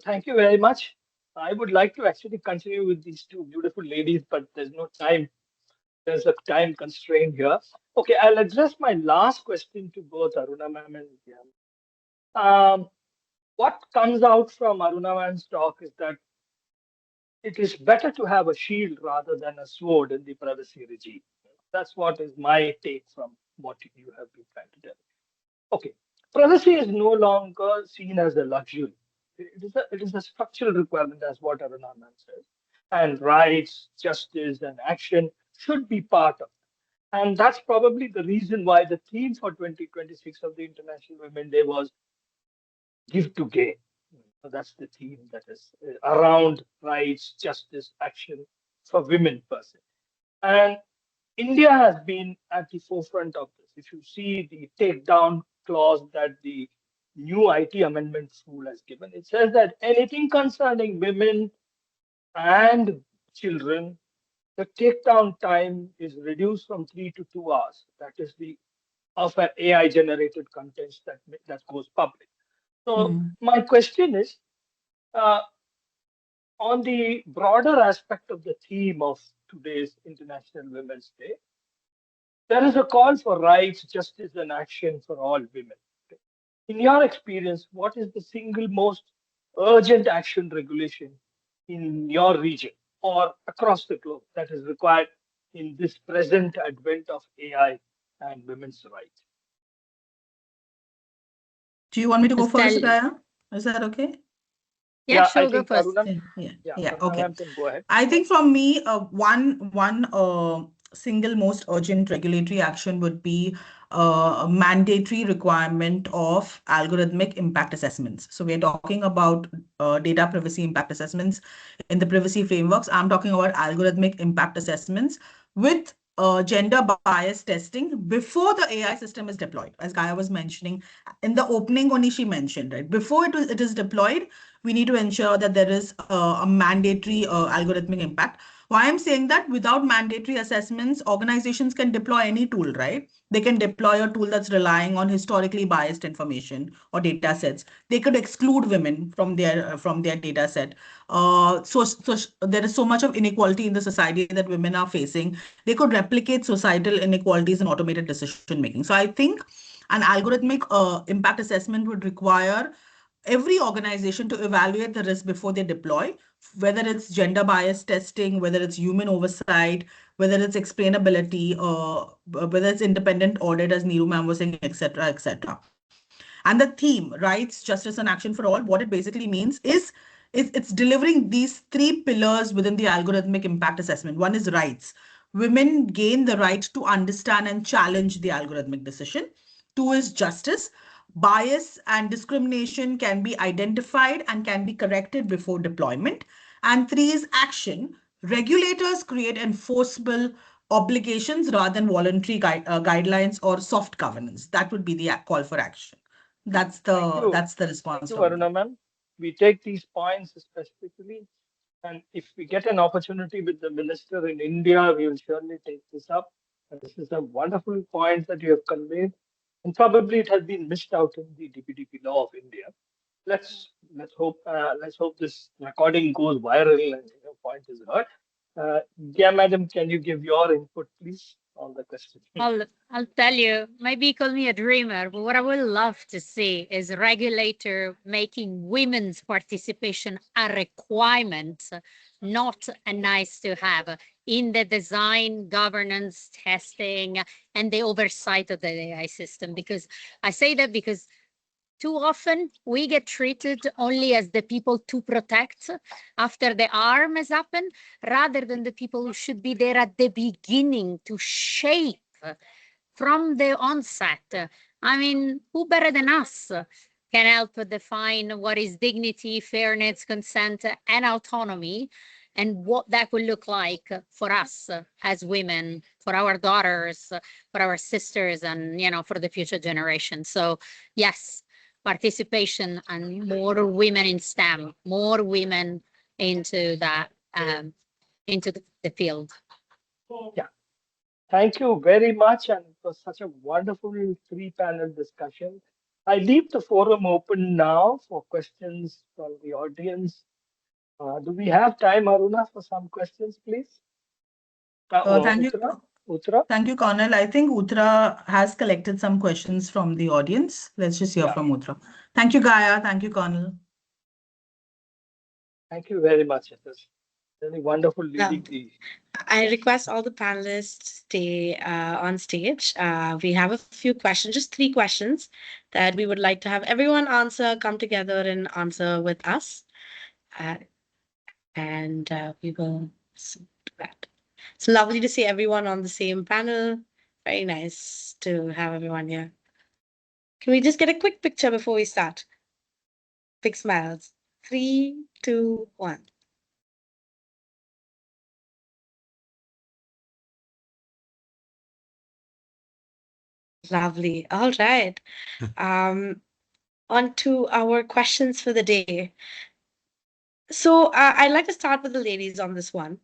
Thank you very much. I would like to actually continue with these two beautiful ladies, but there's no time. There's a time constraint here. Okay, I'll address my last question to both Aruna ma'am and Vibha. What comes out from Aruna ma'am's talk is that it is better to have a shield rather than a sword in the privacy regime. That's what is my take from what you have been trying to tell. Okay, privacy is no longer seen as a luxury. It is a structural requirement, as what Aruna ma'am says. And rights, justice, and action should be part of it. And that's probably the reason why the theme for 2026 of the International Women Day was give to gain. So that's the theme that is around rights, justice, action for women per se. And India has been at the forefront of this. If you see the takedown clause that the new IT amendments rule has given, it says that anything concerning women and children, the takedown time is reduced from 3 to 2 hours. That is the of an AI generated content that goes public. So my question is, uh, on the broader aspect of the theme of today's International Women's Day, there is a call for rights, justice, and action for all women. In your experience, what is the single most urgent action regulation in your region or across the globe that is required in this present advent of AI and women's rights?
Do you want me to go first,
Estelle.
Gaia? Is that okay?
Yeah,
I
sure, go
think
first.
Aruna,
Yeah.
Aruna
Okay.
ma'am can go ahead.
I think from me, one single most urgent regulatory action would be a mandatory requirement of algorithmic impact assessments. So we're talking about data privacy impact assessments in the privacy frameworks. I'm talking about algorithmic impact assessments with gender bias testing before the AI system is deployed. As Gaia was mentioning in the opening, only she mentioned, right? Before it is deployed, we need to ensure that there is a mandatory algorithmic impact. Why I'm saying that, without mandatory assessments, organizations can deploy any tool, right? They can deploy a tool that's relying on historically biased information or data sets. They could exclude women from their data set. So there is so much of inequality in the society that women are facing. They could replicate societal inequalities in automated decision making. So I think an algorithmic impact assessment would require every organization to evaluate the risk before they deploy, whether it's gender bias testing, whether it's human oversight, whether it's explainability, whether it's independent audit, as Neeru ma'am was saying, etc., etc. And the theme, rights, justice, and action for all, what it basically means is it's delivering these three pillars within the algorithmic impact assessment. One is rights. Women gain the right to understand and challenge the algorithmic decision. Two is justice. Bias and discrimination can be identified and can be corrected before deployment. And 3 is action. Regulators create enforceable obligations rather than voluntary guidelines or soft governance. That would be the call for action. That's the response.
Thank you, Aruna ma'am. We take these points specifically, and if we get an opportunity with the minister in India, we will surely take this up. And this is a wonderful point that you have conveyed, and probably it has been missed out in the DPDP law of India. Let's hope this recording goes viral and your point is heard. Yeah, madam, can you give your input, please, on the question?
I'll tell you, maybe call me a dreamer, but what I would love to see is a regulator making women's participation a requirement, not a nice to have in the design, governance, testing, and the oversight of the AI system. Because I say that because too often we get treated only as the people to protect after the harm has happened, rather than the people who should be there at the beginning to shape from the onset. I mean, who better than us can help define what is dignity, fairness, consent, and autonomy, and what that would look like for us as women, for our daughters, for our sisters, and, you know, for the future generation. So yes, participation and more women in STEM, more women into that, into the field.
Yeah. Thank you very much, and it was such a wonderful 3-panel discussion. I leave the forum open now for questions from the audience. Do we have time, Aruna, for some questions, please?
Thank you.
Uttara?
Thank you, Cornel. I think Uttara has collected some questions from the audience. Let's just hear from Uttara. Thank you, Gaia. Thank you, Cornel.
Thank you very much. It was really wonderful leading the.
I request all the panelists stay on stage. We have a few questions, just 3 questions that we would like to have everyone answer, come together and answer with us. And we will do that. It's lovely to see everyone on the same panel. Very nice to have everyone here. Can we just get a quick picture before we start? Big smiles. 3, 2, 1. Lovely. All right. On to our questions for the day. So I'd like to start with the ladies on this one.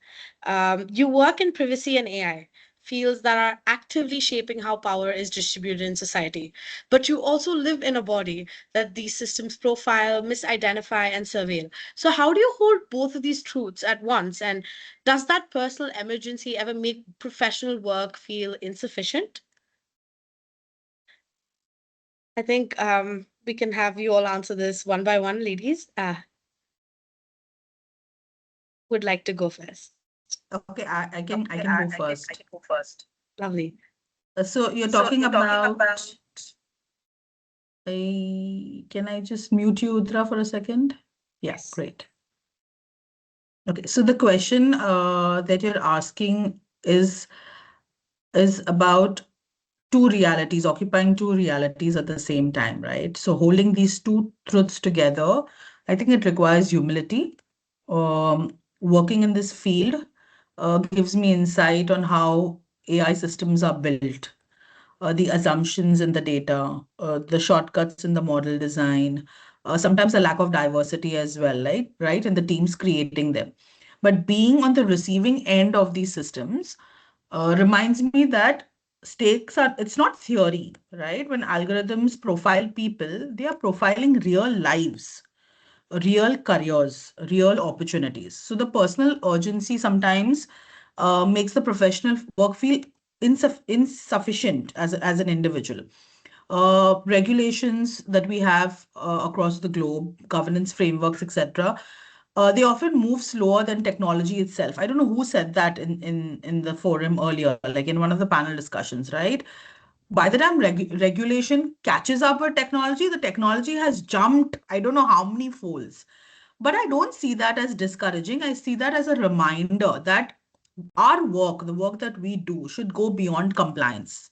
You work in privacy and AI, fields that are actively shaping how power is distributed in society. But you also live in a body that these systems profile, misidentify, and surveil. So how do you hold both of these truths at once? And does that personal emergency ever make professional work feel insufficient? I think we can have you all answer this one by one, ladies. Would like to go first?
Okay, I can go first.
Lovely.
So you're talking about can I just mute you, Uttara, for a second? Yes, great. Okay, so the question that you're asking is about 2 realities, occupying 2 realities at the same time, right? So holding these 2 truths together, I think it requires humility. Working in this field gives me insight on how AI systems are built, the assumptions in the data, the shortcuts in the model design, sometimes a lack of diversity as well, right? And the teams creating them. But being on the receiving end of these systems reminds me that it's not theory, right? When algorithms profile people, they are profiling real lives, real careers, real opportunities. So the personal urgency sometimes makes the professional work feel insufficient as an individual. Regulations that we have across the globe, governance frameworks, etc., they often move slower than technology itself. I don't know who said that in the forum earlier, like in one of the panel discussions, right? By the time regulation catches up with technology, the technology has jumped, I don't know how many folds. But I don't see that as discouraging. I see that as a reminder that our work, the work that we do, should go beyond compliance.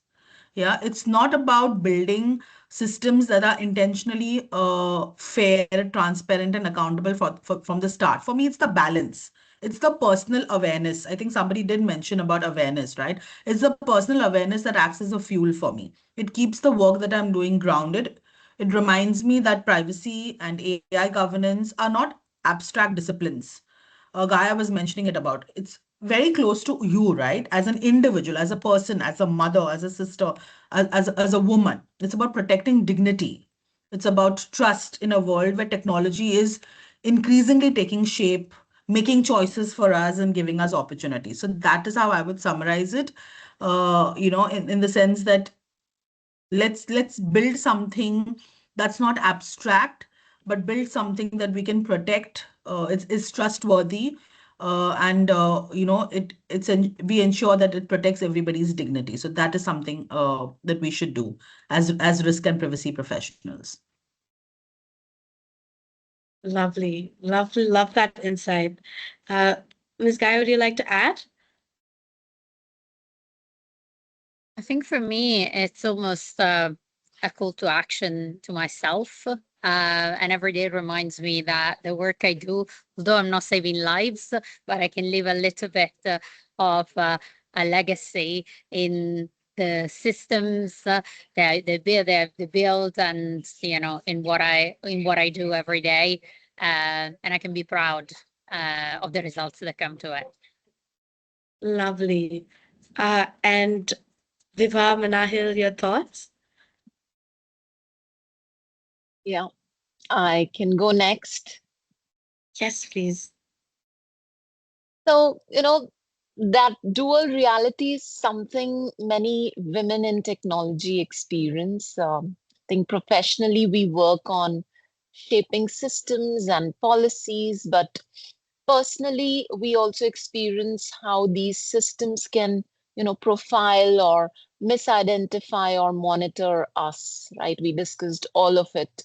Yeah, it's not about building systems that are intentionally fair, transparent, and accountable from the start. For me, it's the balance. It's the personal awareness. I think somebody did mention about awareness, right? It's the personal awareness that acts as a fuel for me. It keeps the work that I'm doing grounded. It reminds me that privacy and AI governance are not abstract disciplines. Gaia was mentioning it about. It's very close to you, right? As an individual, as a person, as a mother, as a sister, as a woman. It's about protecting dignity. It's about trust in a world where technology is increasingly taking shape, making choices for us and giving us opportunities. So that is how I would summarize it. In the sense that let's build something that's not abstract, but build something that we can protect. It's trustworthy, and we ensure that it protects everybody's dignity. So that is something that we should do as risk and privacy professionals.
Lovely, lovely, love that insight. Ms. Gaia, would you like to add?
I think for me, it's almost a call to action to myself. And every day reminds me that the work I do, although I'm not saving lives, but I can leave a little bit of a legacy in the systems they build, and in what I do every day, and I can be proud of the results that come to it.
Lovely. And Vibha, Manahil, your thoughts?
Yeah, I can go next.
Yes, please.
So, that dual reality is something many women in technology experience. I think professionally we work on shaping systems and policies, but personally we also experience how these systems can, profile or misidentify or monitor us, right? We discussed all of it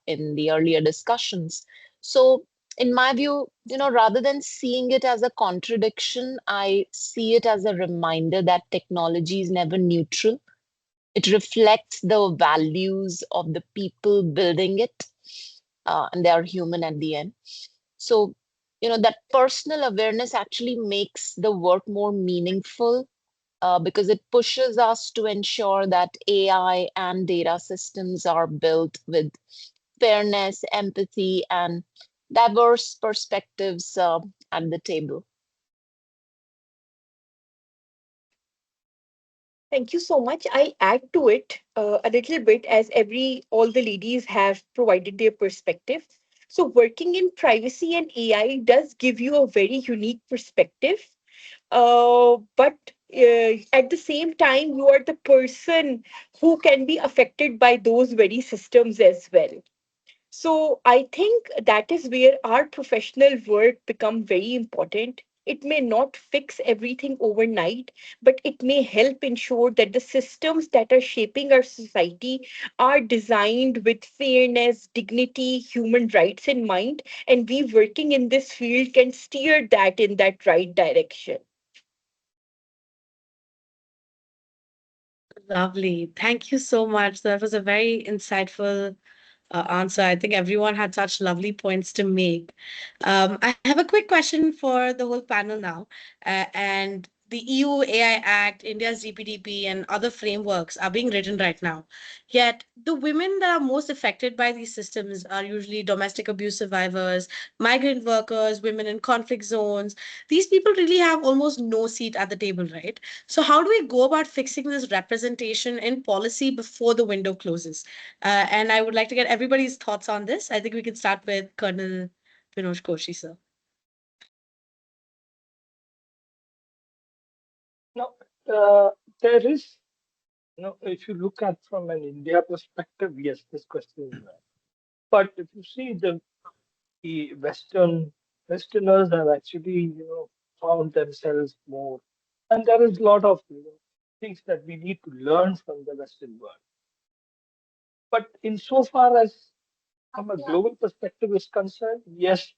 in the earlier discussions. So in my view, rather than seeing it as a contradiction, I see it as a reminder that technology is never neutral. It reflects the values of the people building it, and they are human at the end. So, that personal awareness actually makes the work more meaningful, because it pushes us to ensure that AI and data systems are built with fairness, empathy, and diverse perspectives at the table.
Thank you so much. I add to it a little bit as all the ladies have provided their perspective. So working in privacy and AI does give you a very unique perspective. But at the same time, you are the person who can be affected by those very systems as well. So I think that is where our professional work become very important. It may not fix everything overnight, but it may help ensure that the systems that are shaping our society are designed with fairness, dignity, human rights in mind, and we working in this field can steer that in that right direction.
Lovely. Thank you so much. That was a very insightful answer. I think everyone had such lovely points to make. I have a quick question for the whole panel now. And the EU AI Act, India's GPDP, and other frameworks are being written right now. Yet, the women that are most affected by these systems are usually domestic abuse survivors, migrant workers, women in conflict zones. These people really have almost no seat at the table, right? So, how do we go about fixing this representation in policy before the window closes? And I would like to get everybody's thoughts on this. I think we can start with Colonel Binoj Koshy, sir.
Now, there is, if you look at from an India perspective, yes, this question is right. But if you see the Westerners have actually, found themselves more, and there is a lot of things that we need to learn from the Western world. But insofar as from a global perspective is concerned, yes,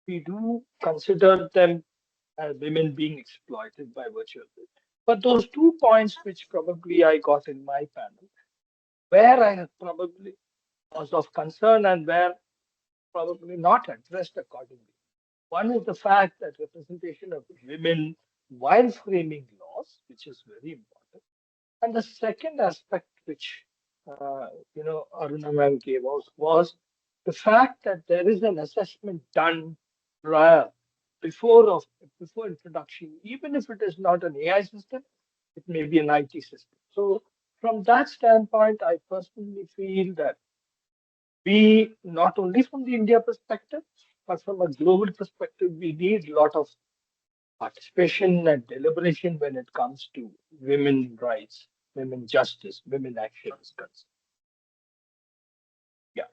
we do consider them as women being exploited by virtue of it. But those 2 points which probably I got in my panel, where I have probably was of concern and where probably not addressed accordingly. One is the fact that representation of women while framing laws, which is very important. And the second aspect, which Aruna ma'am gave out, was the fact that there is an assessment done prior, before introduction, even if it is not an AI system, it may be an IT system. So from that standpoint, I personally feel that we, not only from the India perspective, but from a global perspective, we need a lot of participation and deliberation when it comes to women rights, women justice, women action is concerned. Yeah.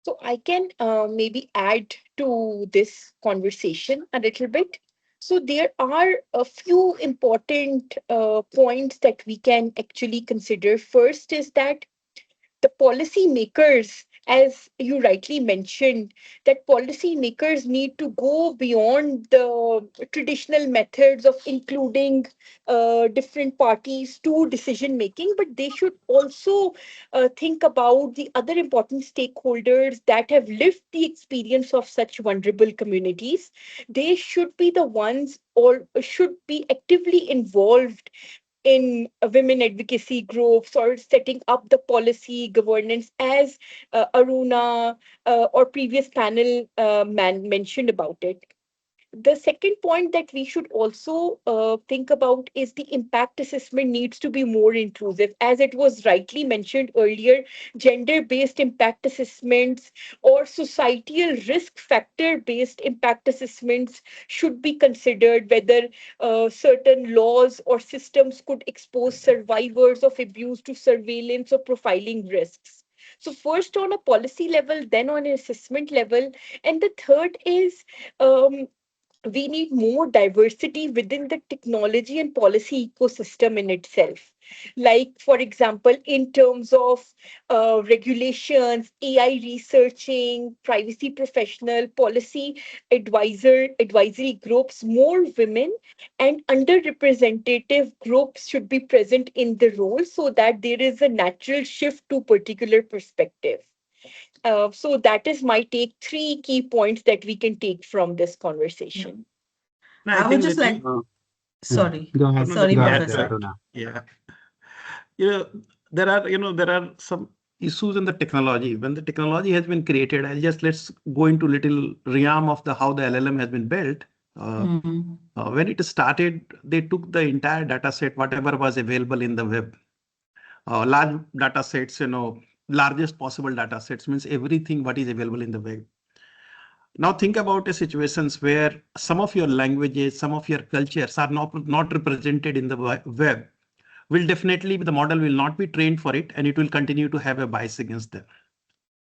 So I can maybe add to this conversation a little bit. So there are a few important points that we can actually consider. First is that the policy makers, as you rightly mentioned, that policy makers need to go beyond the traditional methods of including different parties to decision making, but they should also think about the other important stakeholders that have lived the experience of such vulnerable communities. They should be the ones or should be actively involved in women advocacy groups or setting up the policy governance, as Aruna or previous panel mentioned about it. The second point that we should also think about is the impact assessment needs to be more inclusive. As it was rightly mentioned earlier, gender based impact assessments or societal risk factor based impact assessments should be considered, whether certain laws or systems could expose survivors of abuse to surveillance or profiling risks. So, first on a policy level, then on an assessment level. And the third is we need more diversity within the technology and policy ecosystem in itself. Like, for example, in terms of regulations, AI researching, privacy professional, policy advisory groups, more women and underrepresentative groups should be present in the role so that there is a natural shift to particular perspective. So that is my take. Three key points that we can take from this conversation.
No,
I would just
let
like,
me,
sorry,
Go ahead.
sorry,
Go
Go ahead,
Professor.
Aruna.
yeah. You know, there are some issues in the technology. When the technology has been created, let's go into little realm of the how the LLM has been built. When it started, they took the entire data set, whatever was available in the web. Large data sets, largest possible data sets means everything what is available in the web. Now think about a situations where some of your languages, some of your cultures are not represented in the web. Will definitely the model will not be trained for it, and it will continue to have a bias against them.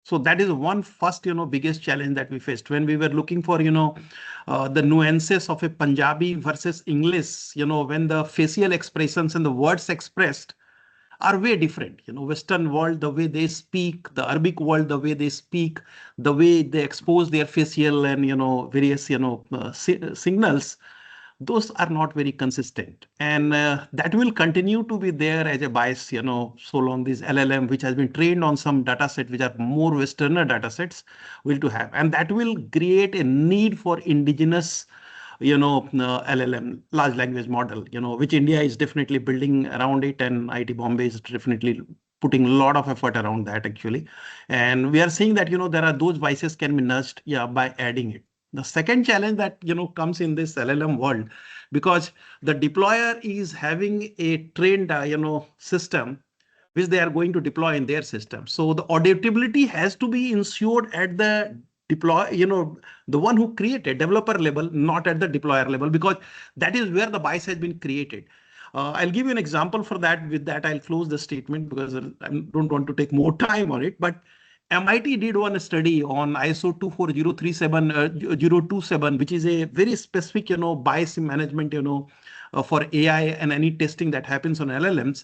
So that is one first, biggest challenge that we faced when we were looking for, the nuances of a Punjabi versus English, when the facial expressions and the words expressed are way different. Western world, the way they speak, the Arabic world, the way they speak, the way they expose their facial and, various, signals, those are not very consistent. And that will continue to be there as a bias, so long this LLM, which has been trained on some data set, which are more Westerner data sets, will to have. And that will create a need for indigenous LLM, large language model, which India is definitely building around it, and IT Bombay is definitely putting a lot of effort around that actually. And we are seeing that, there are those biases can be nudged, by adding it. The second challenge that, comes in this LLM world, because the deployer is having a trained, system which they are going to deploy in their system. So the auditability has to be ensured at the deploy, the one who created developer level, not at the deployer level, because that is where the bias has been created. I'll give you an example for that. With that, I'll close the statement because I don't want to take more time on it. But MIT did one study on ISO 24037 027, which is a very specific, bias management, for AI and any testing that happens on LLMs.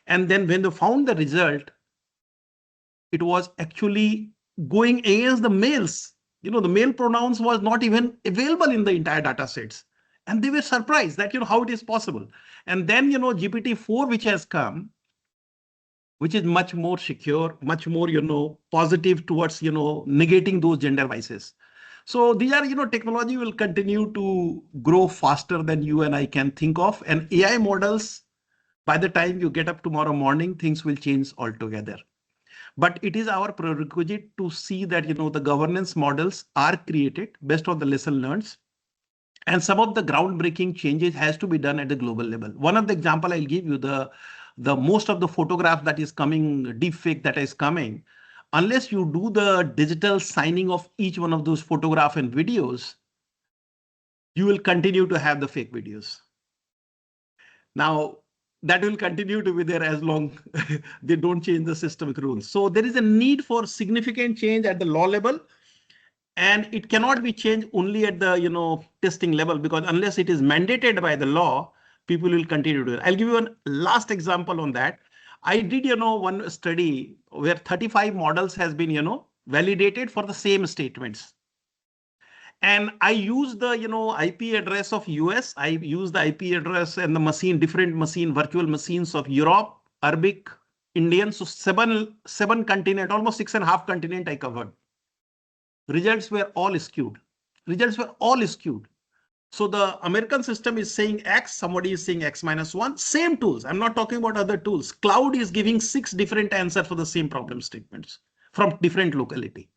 And then when they found the result, it was actually going against the males. The male pronouns was not even available in the entire data sets. And they were surprised that, how it is possible. And then, GPT-4, which has come, which is much more secure, much more, positive towards, negating those gender biases. So these are, technology will continue to grow faster than you and I can think of. And AI models, by the time you get up tomorrow morning, things will change altogether. But it is our prerequisite to see that, the governance models are created based on the lesson learned. And some of the groundbreaking changes has to be done at the global level. One of the example I'll give you, the most of the photograph that is coming, deepfake that is coming, unless you do the digital signing of each one of those photograph and videos, you will continue to have the fake videos. Now, that will continue to be there as long they don't change the systemic rules. So there is a need for significant change at the law level. And it cannot be changed only at the testing level, because unless it is mandated by the law, people will continue to do it. I'll give you one last example on that. I did one study where 35 models has been validated for the same statements. And I use the IP address of US. I use the IP address and the different virtual machines of Europe, Arabic, Indian. So seven continent, almost 6.5 continent I covered. Results were all skewed. So the American system is saying X, somebody is saying X minus 1, same tools. I'm not talking about other tools. Cloud is giving 6 different answers for the same problem statements from different locality.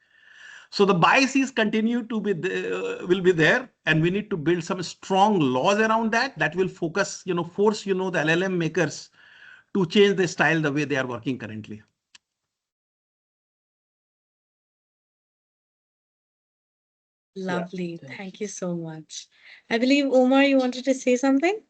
So the biases continue to be will be there, and we need to build some strong laws around that will focus, force, the LLM makers to change the style the way they are working currently.
Lovely. Thank you so much. I believe, Omar, you wanted to say something?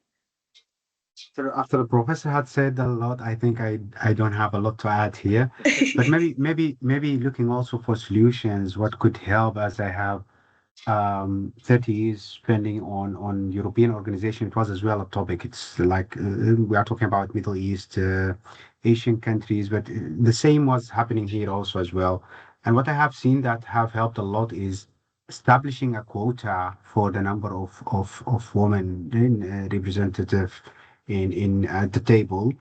So after the professor had said a lot, I think I don't have a lot to add here. But maybe looking also for solutions, what could help, as I have 30 years spending on European organization. It was as well a topic. It's like we are talking about Middle East, Asian countries, but the same was happening here also as well. And what I have seen that have helped a lot is establishing a quota for the number of women representative in at the table.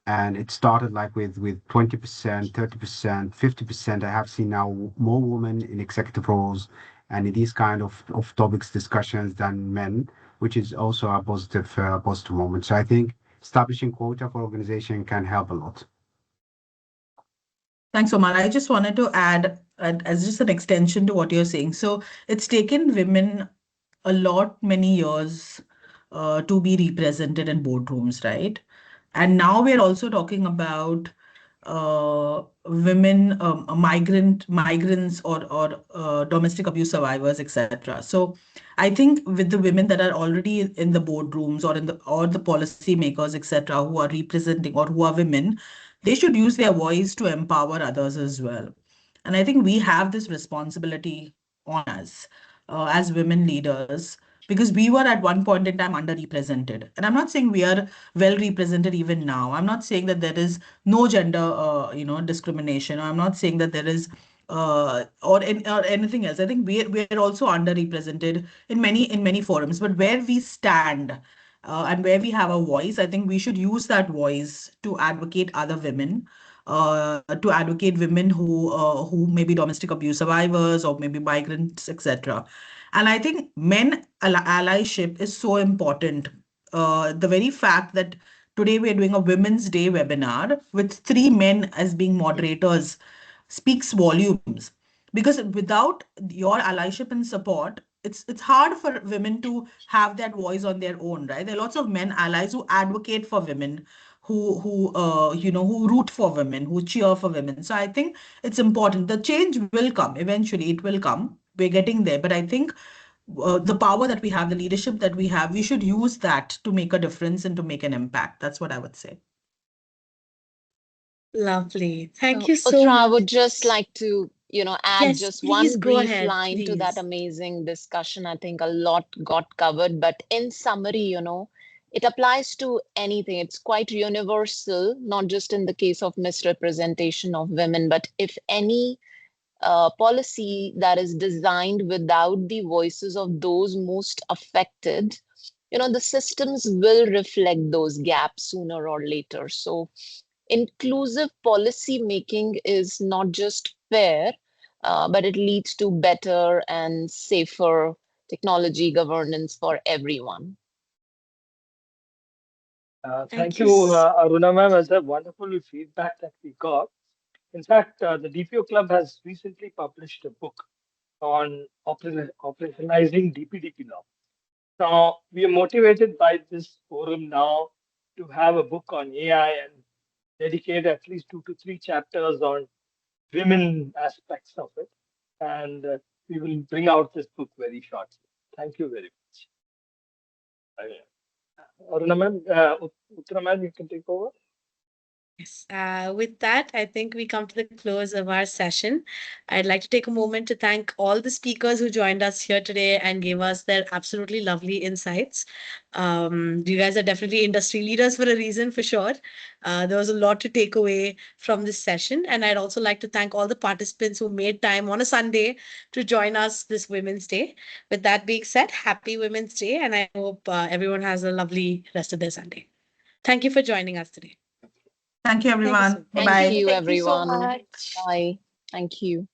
And it started like with 20%, 30%, 50%. I have seen now more women in executive roles and in these kind of topics discussions than men, which is also a positive moment. So I think establishing quota for organization can help a lot.
Thanks, Omar. I just wanted to add as just an extension to what you're saying. So it's taken women many years to be represented in boardrooms, right? And now we're also talking about women, migrants or domestic abuse survivors, etc. So I think with the women that are already in the boardrooms or the policy makers, etc., who are representing or who are women, they should use their voice to empower others as well. And I think we have this responsibility on us as women leaders, because we were at one point in time underrepresented. And I'm not saying we are well represented even now. I'm not saying that there is no gender, discrimination. I'm not saying that there is or anything else. I think we're also underrepresented in many forums. But where we stand and where we have a voice, I think we should use that voice to advocate other women. To advocate women who may be domestic abuse survivors or maybe migrants, etc. And I think men allyship is so important. The very fact that today we're doing a Women's Day webinar with 3 men as being moderators speaks volumes. Because without your allyship and support, it's hard for women to have that voice on their own, right? There are lots of men allies who advocate for women, who root for women, who cheer for women. So I think it's important. The change will come eventually. It will come. We're getting there, but I think the power that we have, the leadership that we have, we should use that to make a difference and to make an impact. That's what I would say.
Lovely. Thank you
So,
so
Utra, I
much.
would just like to, add
Yes,
just
please
one
go
brief
ahead,
line to that
please.
amazing discussion. I think a lot got covered, but in summary, it applies to anything. It's quite universal, not just in the case of misrepresentation of women, but if any policy that is designed without the voices of those most affected the systems will reflect those gaps sooner or later. So inclusive policy making is not just fair, but it leads to better and safer technology governance for everyone.
Thank you, Aruna ma'am, as a wonderful feedback that we got. In fact, the DPO Club has recently published a book on operationalizing DPDP law. Now, we are motivated by this forum now to have a book on AI and dedicate at least 2 to 3 chapters on women aspects of it. And we will bring out this book very shortly. Thank you very much. Aruna ma'am, Uttara ma'am, you can take over.
Yes. With that, I think we come to the close of our session. I'd like to take a moment to thank all the speakers who joined us here today and gave us their absolutely lovely insights. You guys are definitely industry leaders for a reason, for sure. There was a lot to take away from this session. And I'd also like to thank all the participants who made time on a Sunday to join us this Women's Day. With that being said, happy Women's Day. And I hope everyone has a lovely rest of their Sunday. Thank you for joining us today.
Thank you, everyone.
Thank you so much.
Thank
Bye-bye.
you,
Thank you so
everyone.
much.
Bye. Thank you.